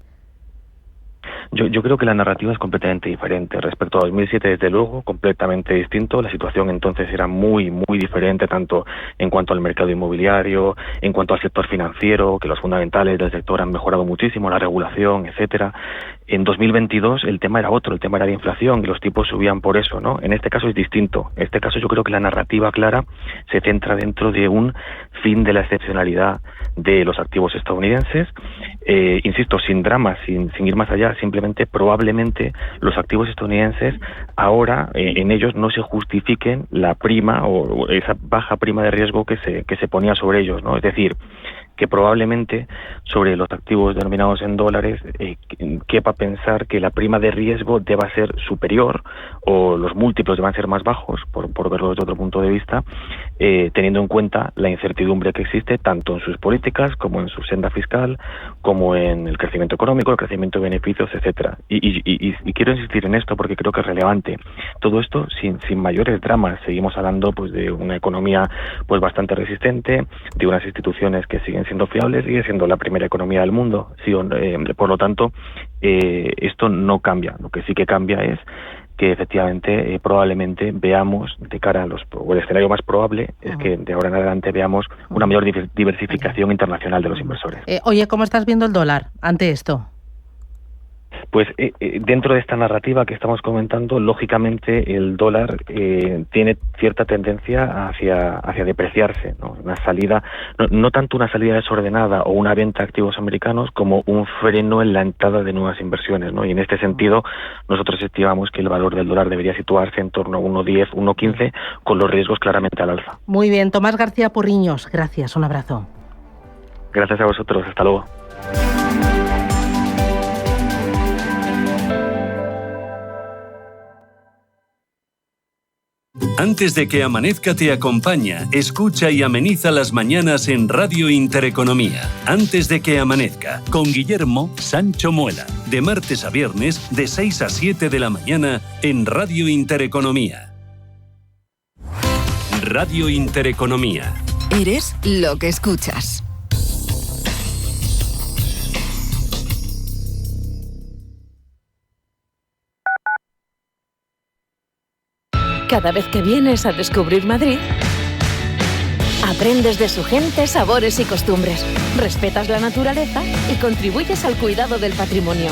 Yo creo que la narrativa es completamente diferente. Respecto a 2007, desde luego, completamente distinto. La situación entonces era muy, muy diferente, tanto en cuanto al mercado inmobiliario, en cuanto al sector financiero, que los fundamentales del sector han mejorado muchísimo, la regulación, etcétera. En 2022 el tema era otro, el tema era de inflación y los tipos subían por eso, ¿no? En este caso es distinto. En este caso yo creo que la narrativa clara se centra dentro de un fin de la excepcionalidad de los activos estadounidenses. Insisto, sin drama, sin ir más allá, simplemente probablemente los activos estadounidenses ahora en ellos no se justifiquen la prima o esa baja prima de riesgo que se ponía sobre ellos, ¿no? Es decir, que probablemente sobre los activos denominados en dólares quepa pensar que la prima de riesgo deba ser superior o los múltiplos deban ser más bajos, por verlo desde otro punto de vista, teniendo en cuenta la incertidumbre que existe tanto en sus políticas como en su senda fiscal, como en el crecimiento económico, el crecimiento de beneficios, etcétera. Y quiero insistir en esto porque creo que es relevante. Todo esto sin mayores dramas. Seguimos hablando pues de una economía pues bastante resistente, de unas instituciones que siguen siendo fiables, sigue siendo la primera economía del mundo. Sí, por lo tanto, esto no cambia. Lo que sí que cambia es que efectivamente probablemente veamos de cara a el escenario más probable es que de ahora en adelante veamos una mayor diversificación internacional de los inversores. Oye, ¿cómo estás viendo el dólar ante esto? Pues dentro de esta narrativa que estamos comentando, lógicamente el dólar tiene cierta tendencia hacia depreciarse, ¿no? Una salida, no tanto una salida desordenada o una venta de activos americanos como un freno en la entrada de nuevas inversiones, ¿no? Y en este sentido nosotros estimamos que el valor del dólar debería situarse en torno a 1,10, 1,15, con los riesgos claramente al alza. Muy bien, Tomás García Purriños, gracias, un abrazo. Gracias a vosotros, hasta luego. Antes de que amanezca te acompaña, escucha y ameniza las mañanas en Radio Intereconomía. Antes de que amanezca, con Guillermo Sancho Muela. De martes a viernes, de 6 a 7 de la mañana, en Radio Intereconomía. Radio Intereconomía. Eres lo que escuchas. Cada vez que vienes a descubrir Madrid, aprendes de su gente, sabores y costumbres, respetas la naturaleza y contribuyes al cuidado del patrimonio.